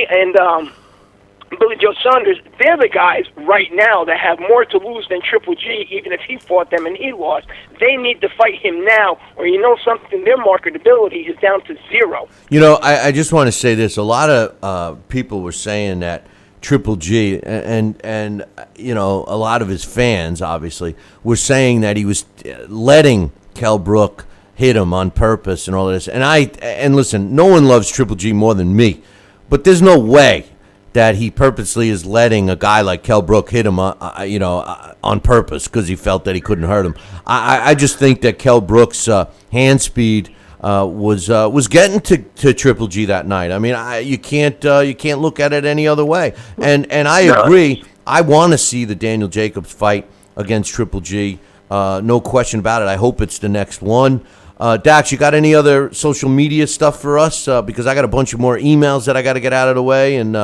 Billy Joe Saunders, they're the guys right now that have more to lose than Triple G, even if he fought them and he lost. They need to fight him now, or something, their marketability is down to zero. I just want to say this. A lot of people were saying that Triple G and a lot of his fans, obviously, were saying that he was letting Kell Brook hit him on purpose and all this. And listen, no one loves Triple G more than me, but there's no way that he purposely is letting a guy like Kell Brook hit him, on purpose because he felt that he couldn't hurt him. I just think that Kell Brook's hand speed was getting to Triple G that night. I mean, you can't look at it any other way. And I agree. I want to see the Daniel Jacobs fight against Triple G. No question about it. I hope it's the next one. Dax, you got any other social media stuff for us? Because I got a bunch of more emails that I got to get out of the way, and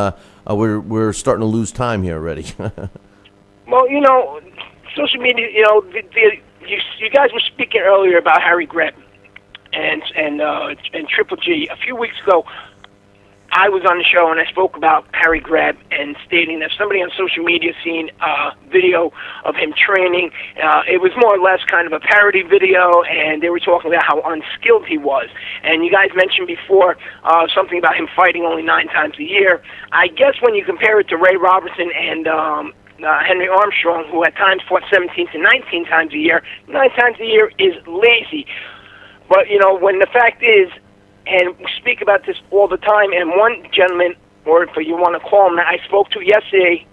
we're starting to lose time here already. Well, social media. You guys were speaking earlier about Harry Greb and Triple G. A few weeks ago, I was on the show and I spoke about Harry Greb and stating that somebody on social media seen a video of him training. It was more or less kind of a parody video, and they were talking about how unskilled he was. And you guys mentioned before something about him fighting only 9 times a year. I guess when you compare it to Ray Robertson and Henry Armstrong, who at times fought 17 to 19 times a year, 9 times a year is lazy. But, when the fact is, and we speak about this all the time, and one gentleman, or if you want to call him, that I spoke to yesterday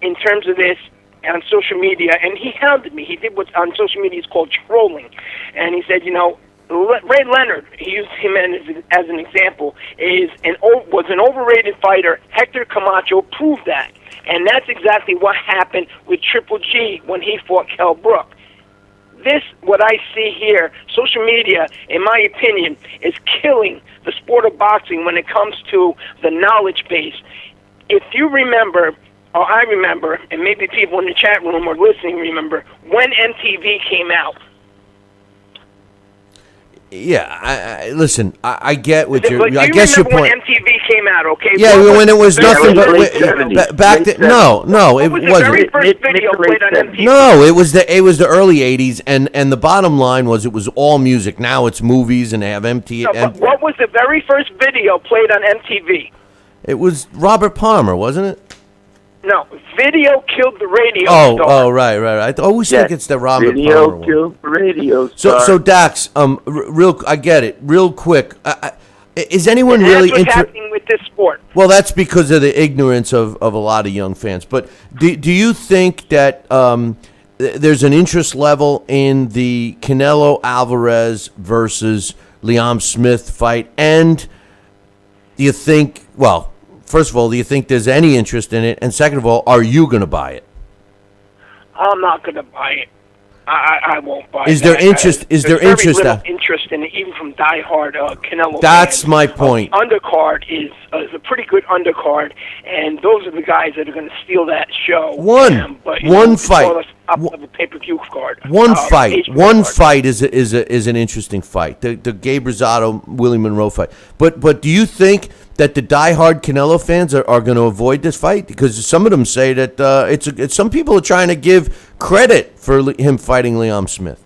in terms of this on social media, and he hounded me. He did what on social media is called trolling. And he said, Ray Leonard, he used him as an example, was an overrated fighter. Hector Camacho proved that. And that's exactly what happened with Triple G when he fought Kell Brook. This, what I see here, social media, in my opinion, is killing the sport of boxing when it comes to the knowledge base. If you remember, or I remember, and maybe people in the chat room or listening remember, when MTV came out, Yeah, listen, I get what you're. But I guess your point. When MTV came out, okay? Yeah, when it was nothing but late 70s, back late then. No, it What was the wasn't. very first video played on MTV? No, it was the early '80s, and the bottom line was it was all music. Now it's movies, and they have MTV. No, but what was the very first video played on MTV? It was Robert Palmer, wasn't it? No, video killed the radio star. Oh, right. I always think it's the Robert Video Palmer one. killed radio So star. Dax, I get it. Real quick, is anyone And really that's what's happening with this sport. Well, that's because of the ignorance of a lot of young fans. But do you think that there's an interest level in the Canelo Alvarez versus Liam Smith fight? And do you think, well, first of all, do you think there's any interest in it? And second of all, are you going to buy it? I'm not going to buy it. I won't buy it. Is there interest? Is there There's interest? very little interest in it, even from diehard Canelo That's fans. my point. Undercard is a pretty good undercard, and those are the guys that are going to steal that show. One fight. Up-level pay-per-view card. One fight card. is an interesting fight. The Gabe Rosado Willie Monroe fight. But do you think that the diehard Canelo fans are going to avoid this fight? Because some of them say that it's some people are trying to give credit for him fighting Liam Smith.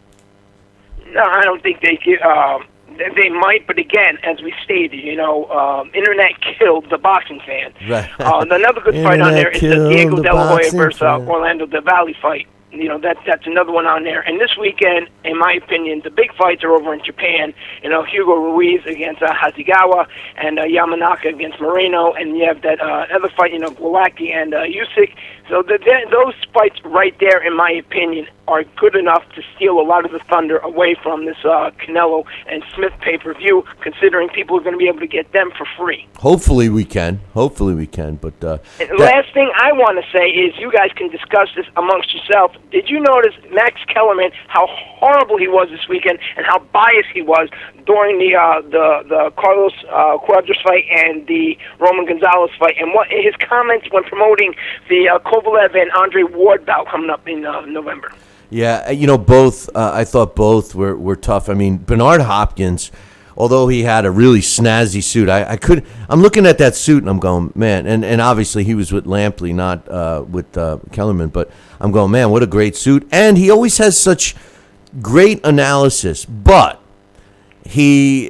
No, I don't think they give. They might, but again, as we stated, internet killed the boxing fan. Right. Another good fight on there is the Internet Diego killed De La the Hoya boxing versus fan. Orlando Del Valle fight. That's another one on there. And this weekend, in my opinion, the big fights are over in Japan. Hugo Ruiz against Hasegawa and Yamanaka against Moreno, and you have that other fight, Glowacki and Usyk. So those fights right there, in my opinion, are good enough to steal a lot of the thunder away from this Canelo and Smith pay-per-view, considering people are going to be able to get them for free. Hopefully we can. But Last thing I want to say is you guys can discuss this amongst yourself. Did you notice Max Kellerman, how horrible he was this weekend and how biased he was during the Carlos Cuadras fight and the Roman Gonzalez fight, and what his comments when promoting the Kovalev and Andre Ward bout coming up in November? Yeah, both. I thought both were tough. I mean, Bernard Hopkins, although he had a really snazzy suit, I'm looking at that suit and I'm going, man. And obviously he was with Lampley, not with Kellerman. But I'm going, man, what a great suit. And he always has such great analysis. But he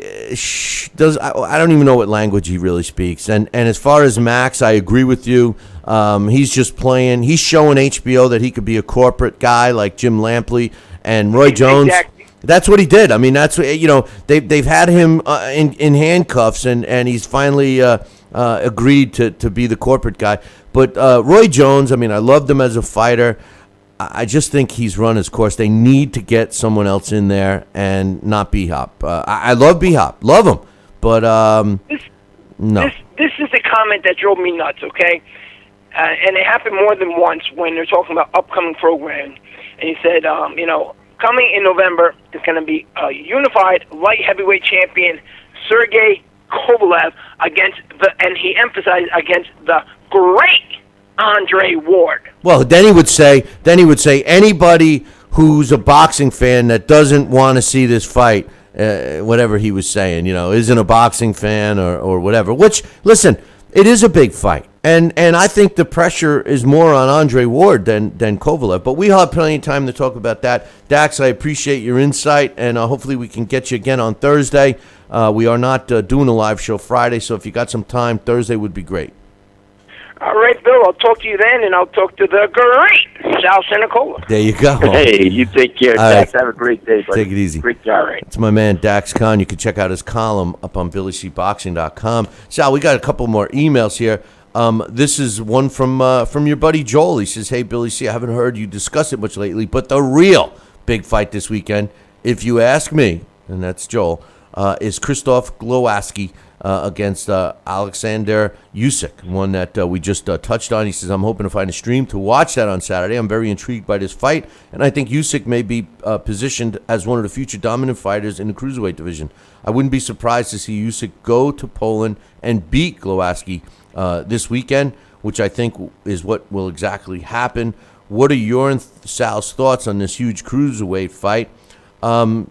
does. I don't even know what language he really speaks. And as far as Max, I agree with you. He's just playing. He's showing HBO that he could be a corporate guy like Jim Lampley and Roy Jones. Exactly. That's what he did. I mean, that's what, they've had him in handcuffs, and he's finally agreed to be the corporate guy. But Roy Jones, I mean, I loved him as a fighter. I just think he's run his course. They need to get someone else in there and not B-Hop. I love B-Hop, love him, but no. This is the comment that drove me nuts. Okay. And it happened more than once when they're talking about upcoming programming. And he said, coming in November is going to be a unified light heavyweight champion, Sergey Kovalev, and he emphasized against the great Andre Ward. Well, then he would say anybody who's a boxing fan that doesn't want to see this fight, whatever he was saying, isn't a boxing fan or whatever. Which, listen, it is a big fight. And I think the pressure is more on Andre Ward than Kovalev. But we'll have plenty of time to talk about that. Dax, I appreciate your insight, and hopefully we can get you again on Thursday. We are not doing a live show Friday, so if you got some time, Thursday would be great. All right, Bill, I'll talk to you then, and I'll talk to the great Sal Senicola. There you go. Hey, you take care, Dax. Have a great day, buddy. Take it easy. Great job. It's my man, Dax Khan. You can check out his column up on BillyCBoxing.com. Sal, we got a couple more emails here. This is one from your buddy Joel. He says, hey, Billy C., I haven't heard you discuss it much lately, but the real big fight this weekend, if you ask me, and that's Joel, is Krzysztof Glowacki against Alexander Usyk, one that we just touched on. He says, I'm hoping to find a stream to watch that on Saturday. I'm very intrigued by this fight, and I think Usyk may be positioned as one of the future dominant fighters in the cruiserweight division. I wouldn't be surprised to see Usyk go to Poland and beat Glowacki this weekend, which I think is what will exactly happen. What are your and Sal's thoughts on this huge cruiserweight fight?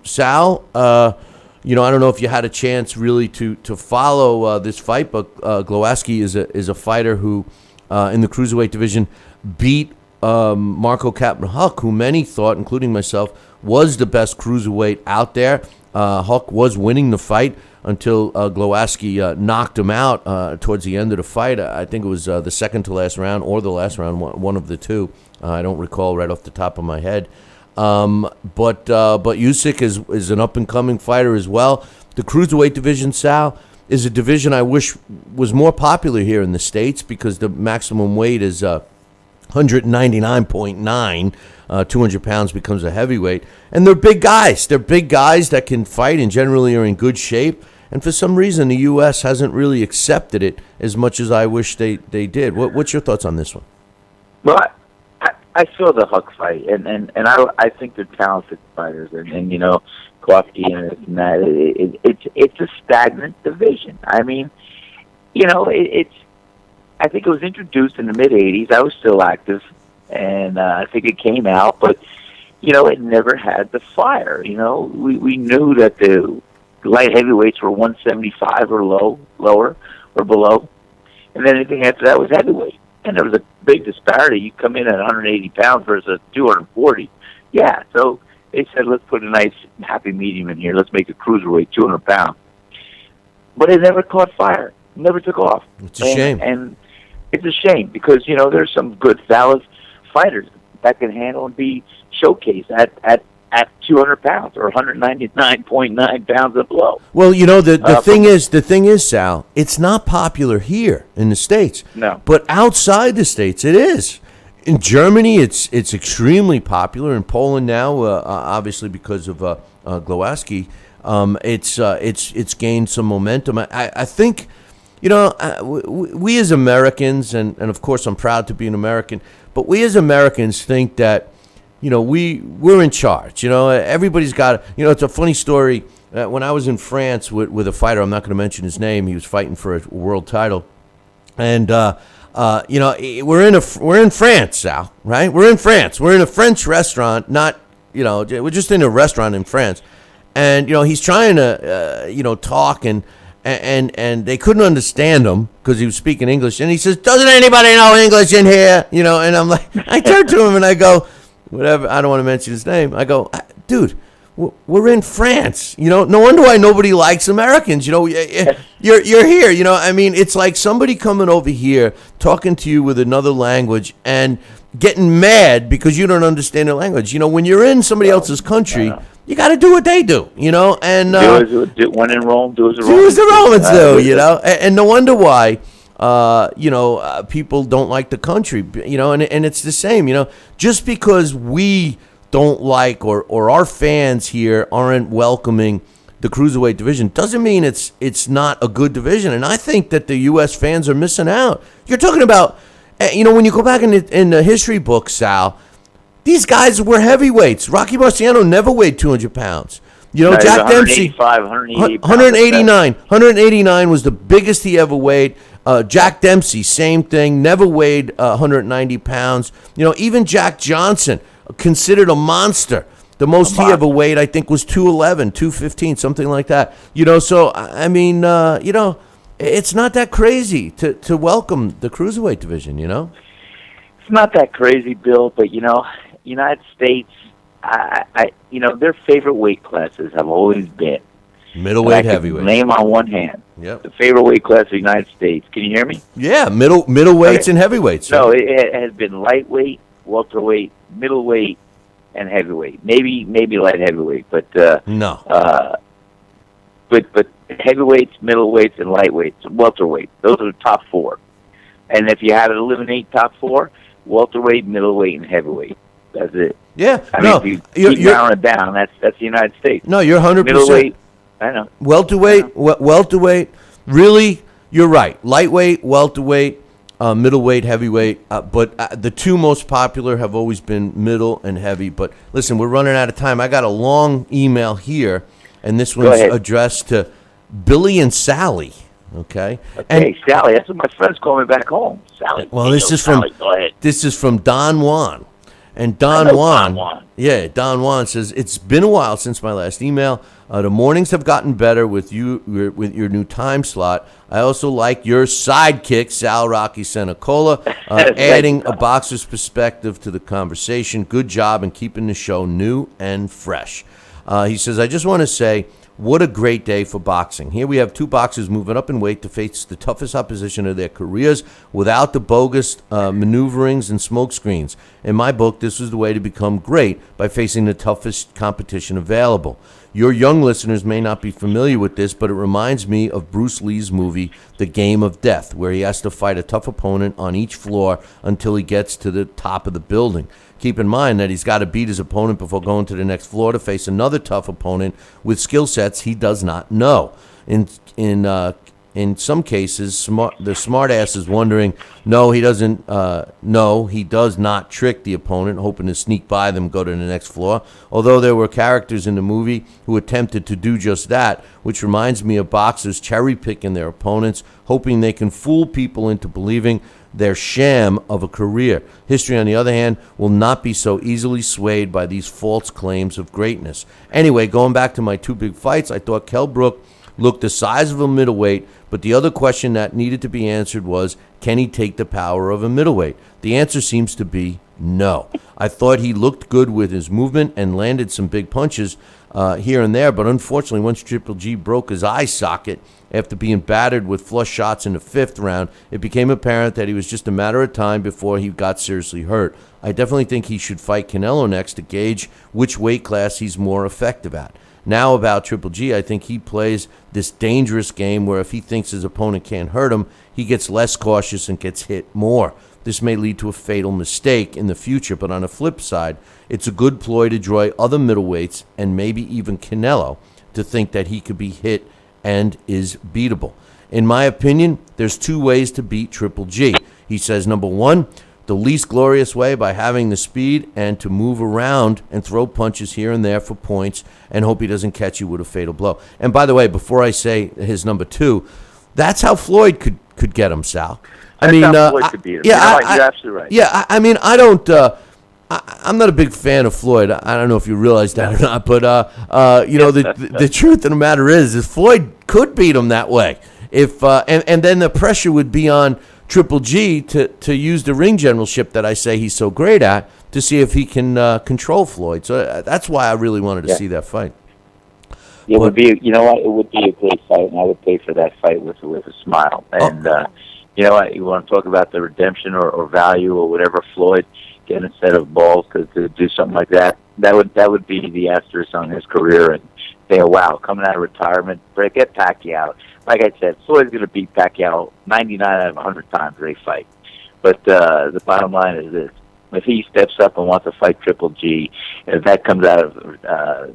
Sal, I don't know if you had a chance really to follow this fight, but Glowacki is a fighter who, in the cruiserweight division, beat Marco Captain Huck, who many thought, including myself, was the best cruiserweight out there. Huck was winning the fight until Glowacki knocked him out towards the end of the fight. I think it was the second to last round or the last round, one of the two. I don't recall right off the top of my head. But Usyk is an up-and-coming fighter as well. The cruiserweight division, Sal, is a division I wish was more popular here in the States because the maximum weight is 199.9. 200 pounds becomes a heavyweight. And they're big guys. They're big guys that can fight and generally are in good shape. And for some reason, the U.S. hasn't really accepted it as much as I wish they did. What's your thoughts on this one? Well, I saw the Huck fight, and I think they're talented fighters, and Glowacki and that. It's a stagnant division. I mean, it's. I think it was introduced in the mid '80s. I was still active, and I think it came out, but it never had the fire. We knew that the light heavyweights were 175 or lower or below, and then anything after that was heavyweight. And there was a big disparity. You come in at 180 pounds versus 240. Yeah, so they said, let's put a nice happy medium in here. Let's make a cruiserweight 200 pounds. But it never caught fire. It never took off. It's a shame. And it's a shame because, there's some good, valid fighters that can handle and be showcased at 200 pounds or 199.9 pounds and below. Well, the thing is, Sal, it's not popular here in the States. No. But outside the States, it is. In Germany, it's extremely popular. In Poland now, obviously because of Glowacki, it's gained some momentum. I think, we as Americans, and of course I'm proud to be an American, but we as Americans think that we're in charge. Everybody's got. It's a funny story. When I was in France with a fighter, I'm not going to mention his name. He was fighting for a world title, and we're in France, Sal. Right? We're in France. We're in a French restaurant. Not we're just in a restaurant in France, and he's trying to talk and they couldn't understand him because he was speaking English, and he says, "Doesn't anybody know English in here?" And I'm like, I turn to him and I go, whatever, I don't want to mention his name. I go, dude, we're in France. No wonder why nobody likes Americans. You're here. It's like somebody coming over here, talking to you with another language and getting mad because you don't understand their language. When you're in somebody else's country, you got to do what they do, and when in Rome, do as the Romans do, and no wonder why. People don't like the country, and it's the same, just because we don't like or our fans here aren't welcoming the cruiserweight division doesn't mean it's not a good division. And I think that the U.S. fans are missing out. You're talking about, when you go back in the history books, Sal, these guys were heavyweights. Rocky Marciano never weighed 200 pounds. Jack Dempsey, 189. 189 was the biggest he ever weighed. Jack Dempsey, same thing, never weighed 190 pounds. Even Jack Johnson, considered a monster. The most he ever weighed, I think, was 211, 215, something like that. So, it's not that crazy to welcome the cruiserweight division, It's not that crazy, Bill, but, United States, their favorite weight classes have always been middleweight, heavyweight. Name on one hand. Yep. The favorite weight class of the United States. Can you hear me? Yeah, middleweights and heavyweights. No, it has been lightweight, welterweight, middleweight, and heavyweight. Maybe light heavyweight, but no. But heavyweights, middleweights, and lightweights, welterweight. Those are the top four. And if you had to eliminate top four, welterweight, middleweight, and heavyweight. That's it. Yeah. If you keep narrowing it down, that's the United States. No, you're 100%. Middleweight, I know. Welterweight, welterweight. Really, you're right. Lightweight, welterweight, middleweight, heavyweight. But the two most popular have always been middle and heavy. But listen, we're running out of time. I got a long email here, and this one's addressed to Billy and Sally. Okay. Okay, Sally. That's what my friends call me back home. Sally. Well, this is from Don Juan. And I Don know Juan, Don Juan. yeah, Don Juan says, it's been a while since my last email. The mornings have gotten better with with your new time slot. I also like your sidekick, Sal Rocky Senecola, adding a boxer's perspective to the conversation. Good job in keeping the show new and fresh. He says, I just want to say, what a great day for boxing. Here we have two boxers moving up in weight to face the toughest opposition of their careers without the bogus maneuverings and smokescreens. In my book, this was the way to become great, by facing the toughest competition available. Your young listeners may not be familiar with this, but it reminds me of Bruce Lee's movie, The Game of Death, where he has to fight a tough opponent on each floor until he gets to the top of the building. Keep in mind that he's got to beat his opponent before going to the next floor to face another tough opponent with skill sets he does not know. In some cases, the smart ass is wondering, no, he doesn't. No, he does not trick the opponent, hoping to sneak by them, go to the next floor. Although there were characters in the movie who attempted to do just that, which reminds me of boxers cherry picking their opponents, hoping they can fool people into believing their sham of a career. History, on the other hand, will not be so easily swayed by these false claims of greatness. Anyway, going back to my two big fights, I thought Kell Brook looked the size of a middleweight, but the other question that needed to be answered was, can he take the power of a middleweight? The answer seems to be no. I thought he looked good with his movement and landed some big punches here and there, but unfortunately, once Triple G broke his eye socket after being battered with flush shots in the fifth round, it became apparent that he was just a matter of time before he got seriously hurt. I definitely think he should fight Canelo next to gauge which weight class he's more effective at. Now about Triple G, I think he plays this dangerous game where if he thinks his opponent can't hurt him, he gets less cautious and gets hit more. This may lead to a fatal mistake in the future, but on the flip side, it's a good ploy to draw other middleweights and maybe even Canelo to think that he could be hit and is beatable. In my opinion, there's two ways to beat Triple G. He says, number one, the least glorious way, by having the speed and to move around and throw punches here and there for points and hope he doesn't catch you with a fatal blow. And by the way, before I say his number two, that's how Floyd could get him, Sal. Floyd could beat him. You're absolutely right. Yeah, I mean, I don't. I'm not a big fan of Floyd. I don't know if you realize that or not, but the truth of the matter is Floyd could beat him that way. If and then the pressure would be on Triple G to use the ring generalship that I say he's so great at to see if he can control Floyd. So that's why I really wanted to see that fight. It would be, you know what? It would be a great fight, and I would pay for that fight with a smile. And you know what? You want to talk about the redemption or value or whatever Floyd get instead of balls to do something like that. That would be the asterisk on his career. And say, wow, coming out of retirement, get Pacquiao. Like I said, Floyd's going to beat Pacquiao 99 out of 100 times they fight. But the bottom line is this. If he steps up and wants to fight Triple G, if that comes out of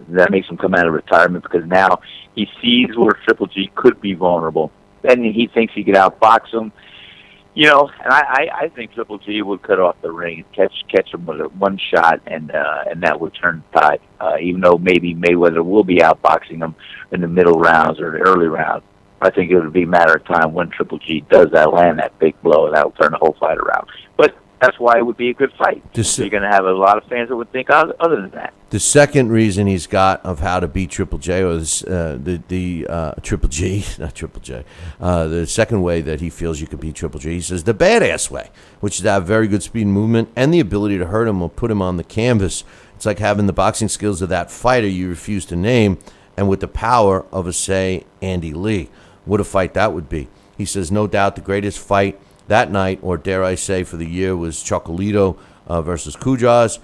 that makes him come out of retirement, because now he sees where Triple G could be vulnerable. Then he thinks he could outbox him. You know, and I think Triple G would cut off the ring and catch him with one shot, and that would turn the tide. Even though maybe Mayweather will be outboxing him in the middle rounds or the early rounds, I think it would be a matter of time when Triple G does that, land that big blow, and that will turn the whole fight around. But that's why it would be a good fight. You're going to have a lot of fans that would think other than that. The second reason he's got of how to beat Triple J was the Triple G, not Triple J. The second way that he feels you could beat Triple G, he says the badass way, which is to have very good speed and movement and the ability to hurt him or put him on the canvas. It's like having the boxing skills of that fighter you refuse to name and with the power of, say, Andy Lee. What a fight that would be. He says, no doubt the greatest fight that night, or dare I say for the year, was Chocolatito versus Cujas.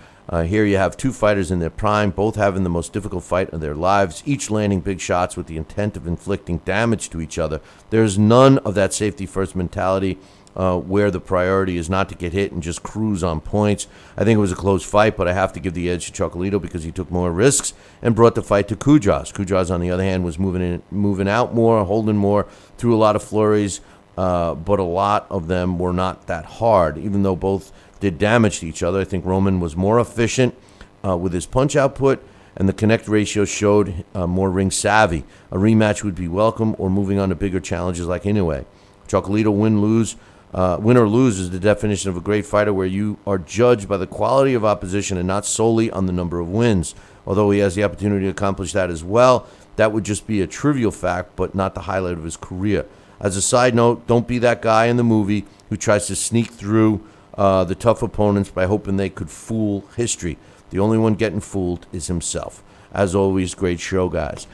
Here you have two fighters in their prime, both having the most difficult fight of their lives, each landing big shots with the intent of inflicting damage to each other. There's none of that safety-first mentality where the priority is not to get hit and just cruise on points. I think it was a close fight, but I have to give the edge to Chocolatito because he took more risks and brought the fight to Cujas. Cujas, on the other hand, was moving out more, holding more, threw a lot of flurries, but a lot of them were not that hard, even though both did damage to each other. I think Roman was more efficient with his punch output, and the connect ratio showed more ring savvy. A rematch would be welcome, or moving on to bigger challenges like Inoue. Chocolatito win-lose Win or lose is the definition of a great fighter, where you are judged by the quality of opposition and not solely on the number of wins. Although he has the opportunity to accomplish that as well, that would just be a trivial fact, but not the highlight of his career. As a side note, don't be that guy in the movie who tries to sneak through the tough opponents by hoping they could fool history. The only one getting fooled is himself. As always, great show, guys.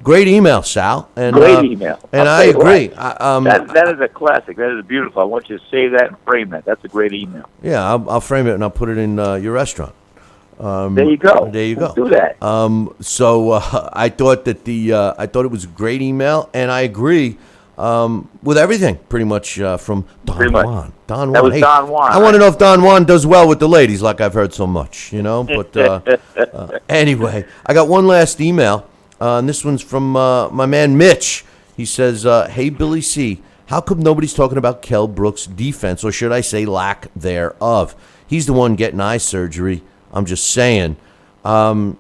Great email, Sal. And, great email. And I agree. That is a classic. That is beautiful. I want you to save that and frame that. That's a great email. Yeah, I'll frame it and I'll put it in your restaurant. There you go. There you go. Do that. So I thought that I thought it was a great email, and I agree with everything pretty much from Don Juan. Don Juan. That was Don Juan. I want to know if Don Juan does well with the ladies, like I've heard so much, you know. But anyway, I got one last email, and this one's from my man Mitch. He says, "Hey Billy C, how come nobody's talking about Kell Brook's defense, or should I say lack thereof? He's the one getting eye surgery. I'm just saying." You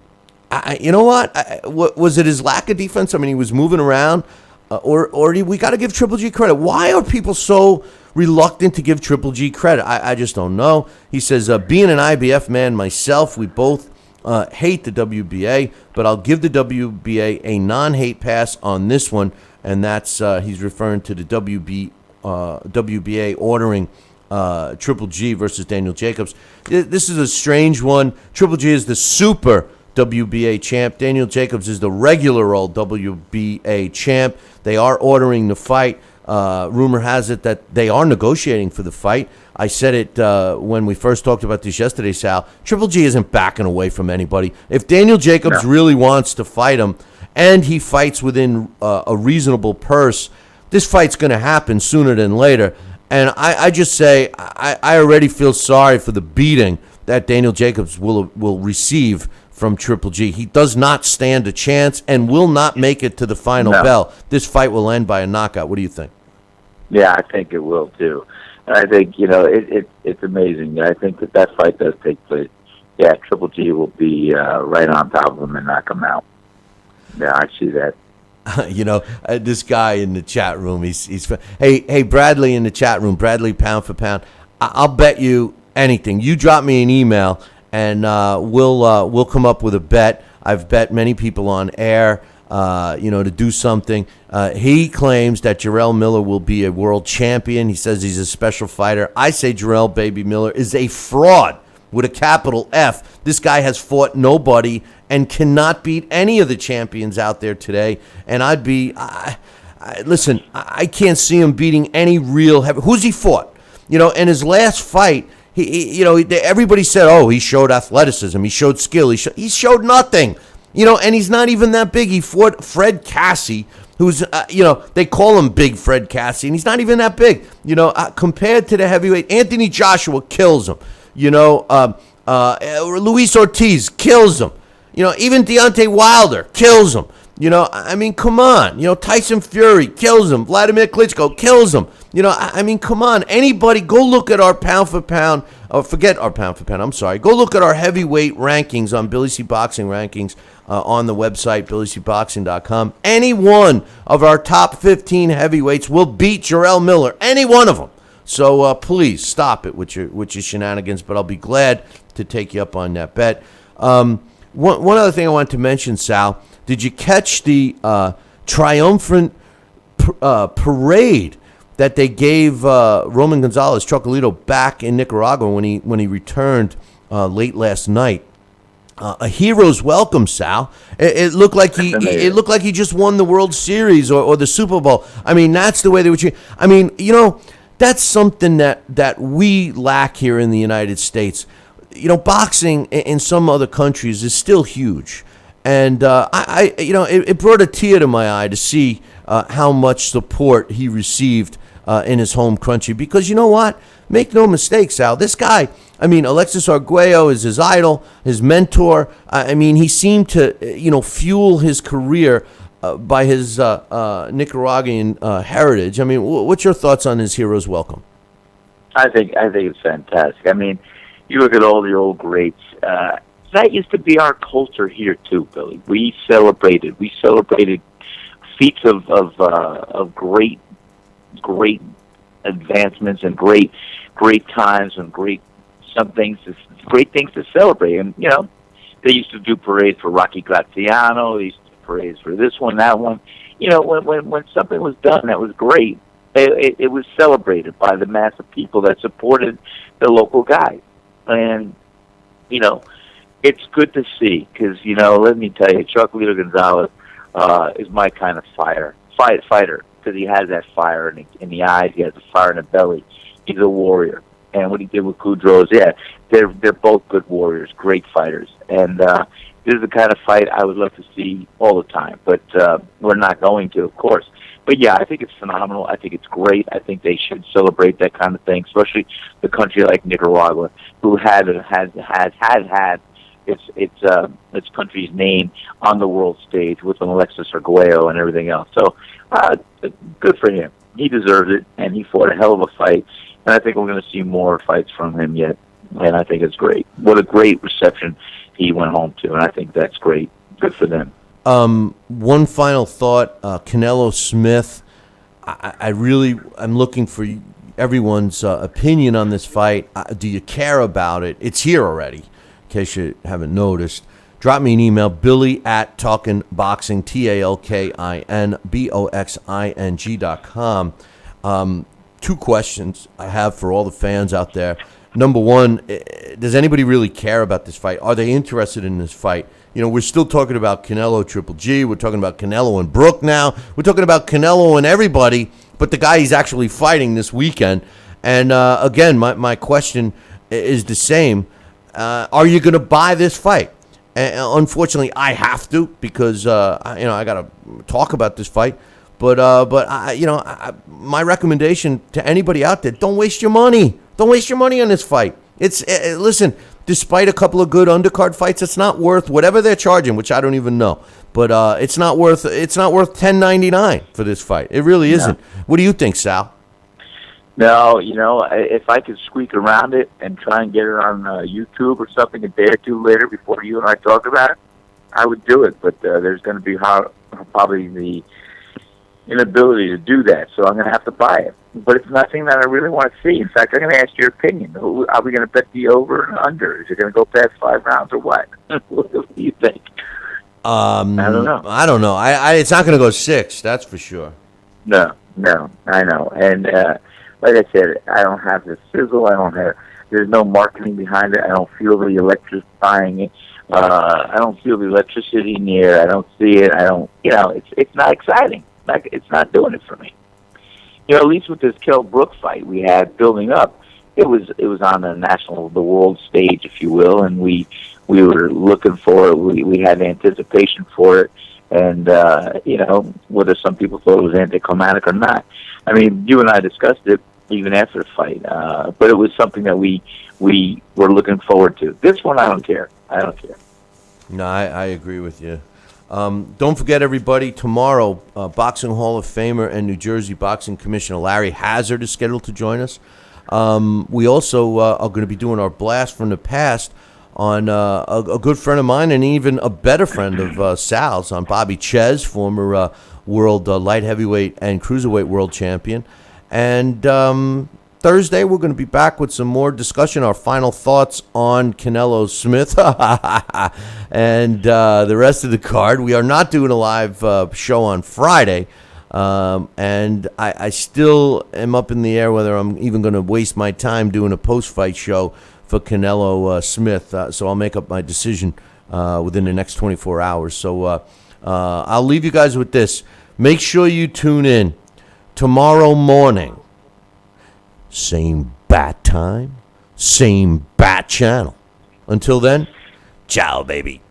know what? Was it his lack of defense? I mean, he was moving around. Or we got to give Triple G credit. Why are people so reluctant to give Triple G credit? I just don't know. He says, being an IBF man myself, we both hate the WBA, but I'll give the WBA a non-hate pass on this one, and that's he's referring to the WBA ordering Triple G versus Daniel Jacobs. This is a strange one. Triple G is the super WBA champ. Daniel Jacobs is the regular old WBA champ. They are ordering the fight. Rumor has it that they are negotiating for the fight. I said it when we first talked about this yesterday, Sal. Triple G isn't backing away from anybody. If Daniel Jacobs really wants to fight him, and he fights within a reasonable purse, this fight's going to happen sooner than later. And I just say I already feel sorry for the beating that Daniel Jacobs will receive from Triple G. He does not stand a chance and will not make it to the final bell. This fight will end by a knockout. What do you think? Yeah, I think it will too. And I think, it's amazing. I think that fight does take place. Yeah, Triple G will be right on top of him and knock him out. Yeah, I see that. This guy in the chat room, he's hey Bradley in the chat room, Bradley pound for pound. I'll bet you anything. You drop me an email and we'll come up with a bet. I've bet many people on air, to do something. He claims that Jarrell Miller will be a world champion. He says he's a special fighter. I say Jarrell Baby Miller is a fraud with a capital F. This guy has fought nobody and cannot beat any of the champions out there today. And listen, I can't see him beating any real heavy. Who's he fought? In his last fight, everybody said, oh, he showed athleticism, he showed skill, he showed nothing, and he's not even that big. He fought Fred Cassie, who's, they call him Big Fred Cassie, and he's not even that big, compared to the heavyweight. Anthony Joshua kills him, Luis Ortiz kills him, even Deontay Wilder kills him. Come on. Tyson Fury kills him. Vladimir Klitschko kills him. Come on. Anybody, go look at our pound for pound, or forget our pound for pound, I'm sorry. Go look at our heavyweight rankings on Billy C Boxing Rankings on the website, BillyCBoxing.com. Any one of our top 15 heavyweights will beat Jarrell Miller. Any one of them. So please stop it with your shenanigans, but I'll be glad to take you up on that bet. One other thing I wanted to mention, Sal. Did you catch the triumphant parade that they gave Roman Gonzalez Chocolatito back in Nicaragua when he returned late last night? A hero's welcome, Sal. It looked like he just won the World Series or the Super Bowl. That's the way they would treat. That's something that we lack here in the United States. Boxing in some other countries is still huge. And it brought a tear to my eye to see how much support he received in his home country. Because you know what? Make no mistake, Sal. This guy, Alexis Arguello is his idol, his mentor. He seemed to, fuel his career by his Nicaraguan heritage. What's your thoughts on his hero's welcome? I think it's fantastic. You look at all the old greats. That used to be our culture here too, Billy. We celebrated feats of great advancements and great times and great things to celebrate. And they used to do parades for Rocky Graziano. They used to do parades for this one, that one. When something was done that was great, it was celebrated by the mass of people that supported the local guys. And it's good to see because let me tell you, Chocolito Gonzalez is my kind of fighter because he has that fire in the eyes. He has the fire in the belly. He's a warrior. And what he did with Kudros, they're both good warriors, great fighters. And this is the kind of fight I would love to see all the time. But we're not going to, of course. But yeah, I think it's phenomenal. I think it's great. I think they should celebrate that kind of thing, especially the country like Nicaragua, who has had its country's name on the world stage with an Alexis Arguello and everything else. So good for him. He deserves it, and he fought a hell of a fight. And I think we're going to see more fights from him yet. And I think it's great. What a great reception he went home to, and I think that's great. Good for them. One final thought, Canelo Smith. I'm looking for everyone's opinion on this fight. Do you care about it? It's here already, in case you haven't noticed. Drop me an email, billy@talkinboxing, TalkinBoxing.com. Two questions I have for all the fans out there. Number one, does anybody really care about this fight? Are they interested in this fight? We're still talking about Canelo Triple G. We're talking about Canelo and Brook now. We're talking about Canelo and everybody, but the guy he's actually fighting this weekend. And again, my question is the same. Are you going to buy this fight? Unfortunately, I have to because I got to talk about this fight. But my recommendation to anybody out there: don't waste your money. Don't waste your money on this fight. Listen. Despite a couple of good undercard fights, it's not worth whatever they're charging, which I don't even know. But it's not worth $10.99 for this fight. It really isn't. What do you think, Sal? No, if I could squeak around it and try and get it on YouTube or something a day or two later before you and I talk about it, I would do it. But there's going to be probably the inability to do that, so I'm going to have to buy it. But it's nothing that I really want to see. In fact, I'm going to ask your opinion. Are we going to bet the over and under? Is it going to go past 5 rounds or what? What do you think? I don't know. I don't know. It's not going to go 6, that's for sure. No, I know. And like I said, I don't have the sizzle. There's no marketing behind it. I don't feel the electrifying it. I don't feel the electricity in the air. I don't see it. It's not exciting. Like, it's not doing it for me. At least with this Kell Brook fight we had building up, it was on the world stage, if you will, and we were looking for it. We had anticipation for it, and whether some people thought it was anticlimactic or not. I mean, you and I discussed it even after the fight, but it was something that we were looking forward to. This one, I don't care. No, I agree with you. Don't forget, everybody, tomorrow, Boxing Hall of Famer and New Jersey Boxing Commissioner Larry Hazard is scheduled to join us. We also are going to be doing our blast from the past on a good friend of mine and even a better friend of Sal's, on Bobby Ches, former world light heavyweight and cruiserweight world champion. And Thursday, we're going to be back with some more discussion, our final thoughts on Canelo Smith and the rest of the card. We are not doing a live show on Friday, and I still am up in the air whether I'm even going to waste my time doing a post-fight show for Canelo Smith. So I'll make up my decision within the next 24 hours. So I'll leave you guys with this. Make sure you tune in tomorrow morning. Same bat time, same bat channel. Until then, ciao, baby.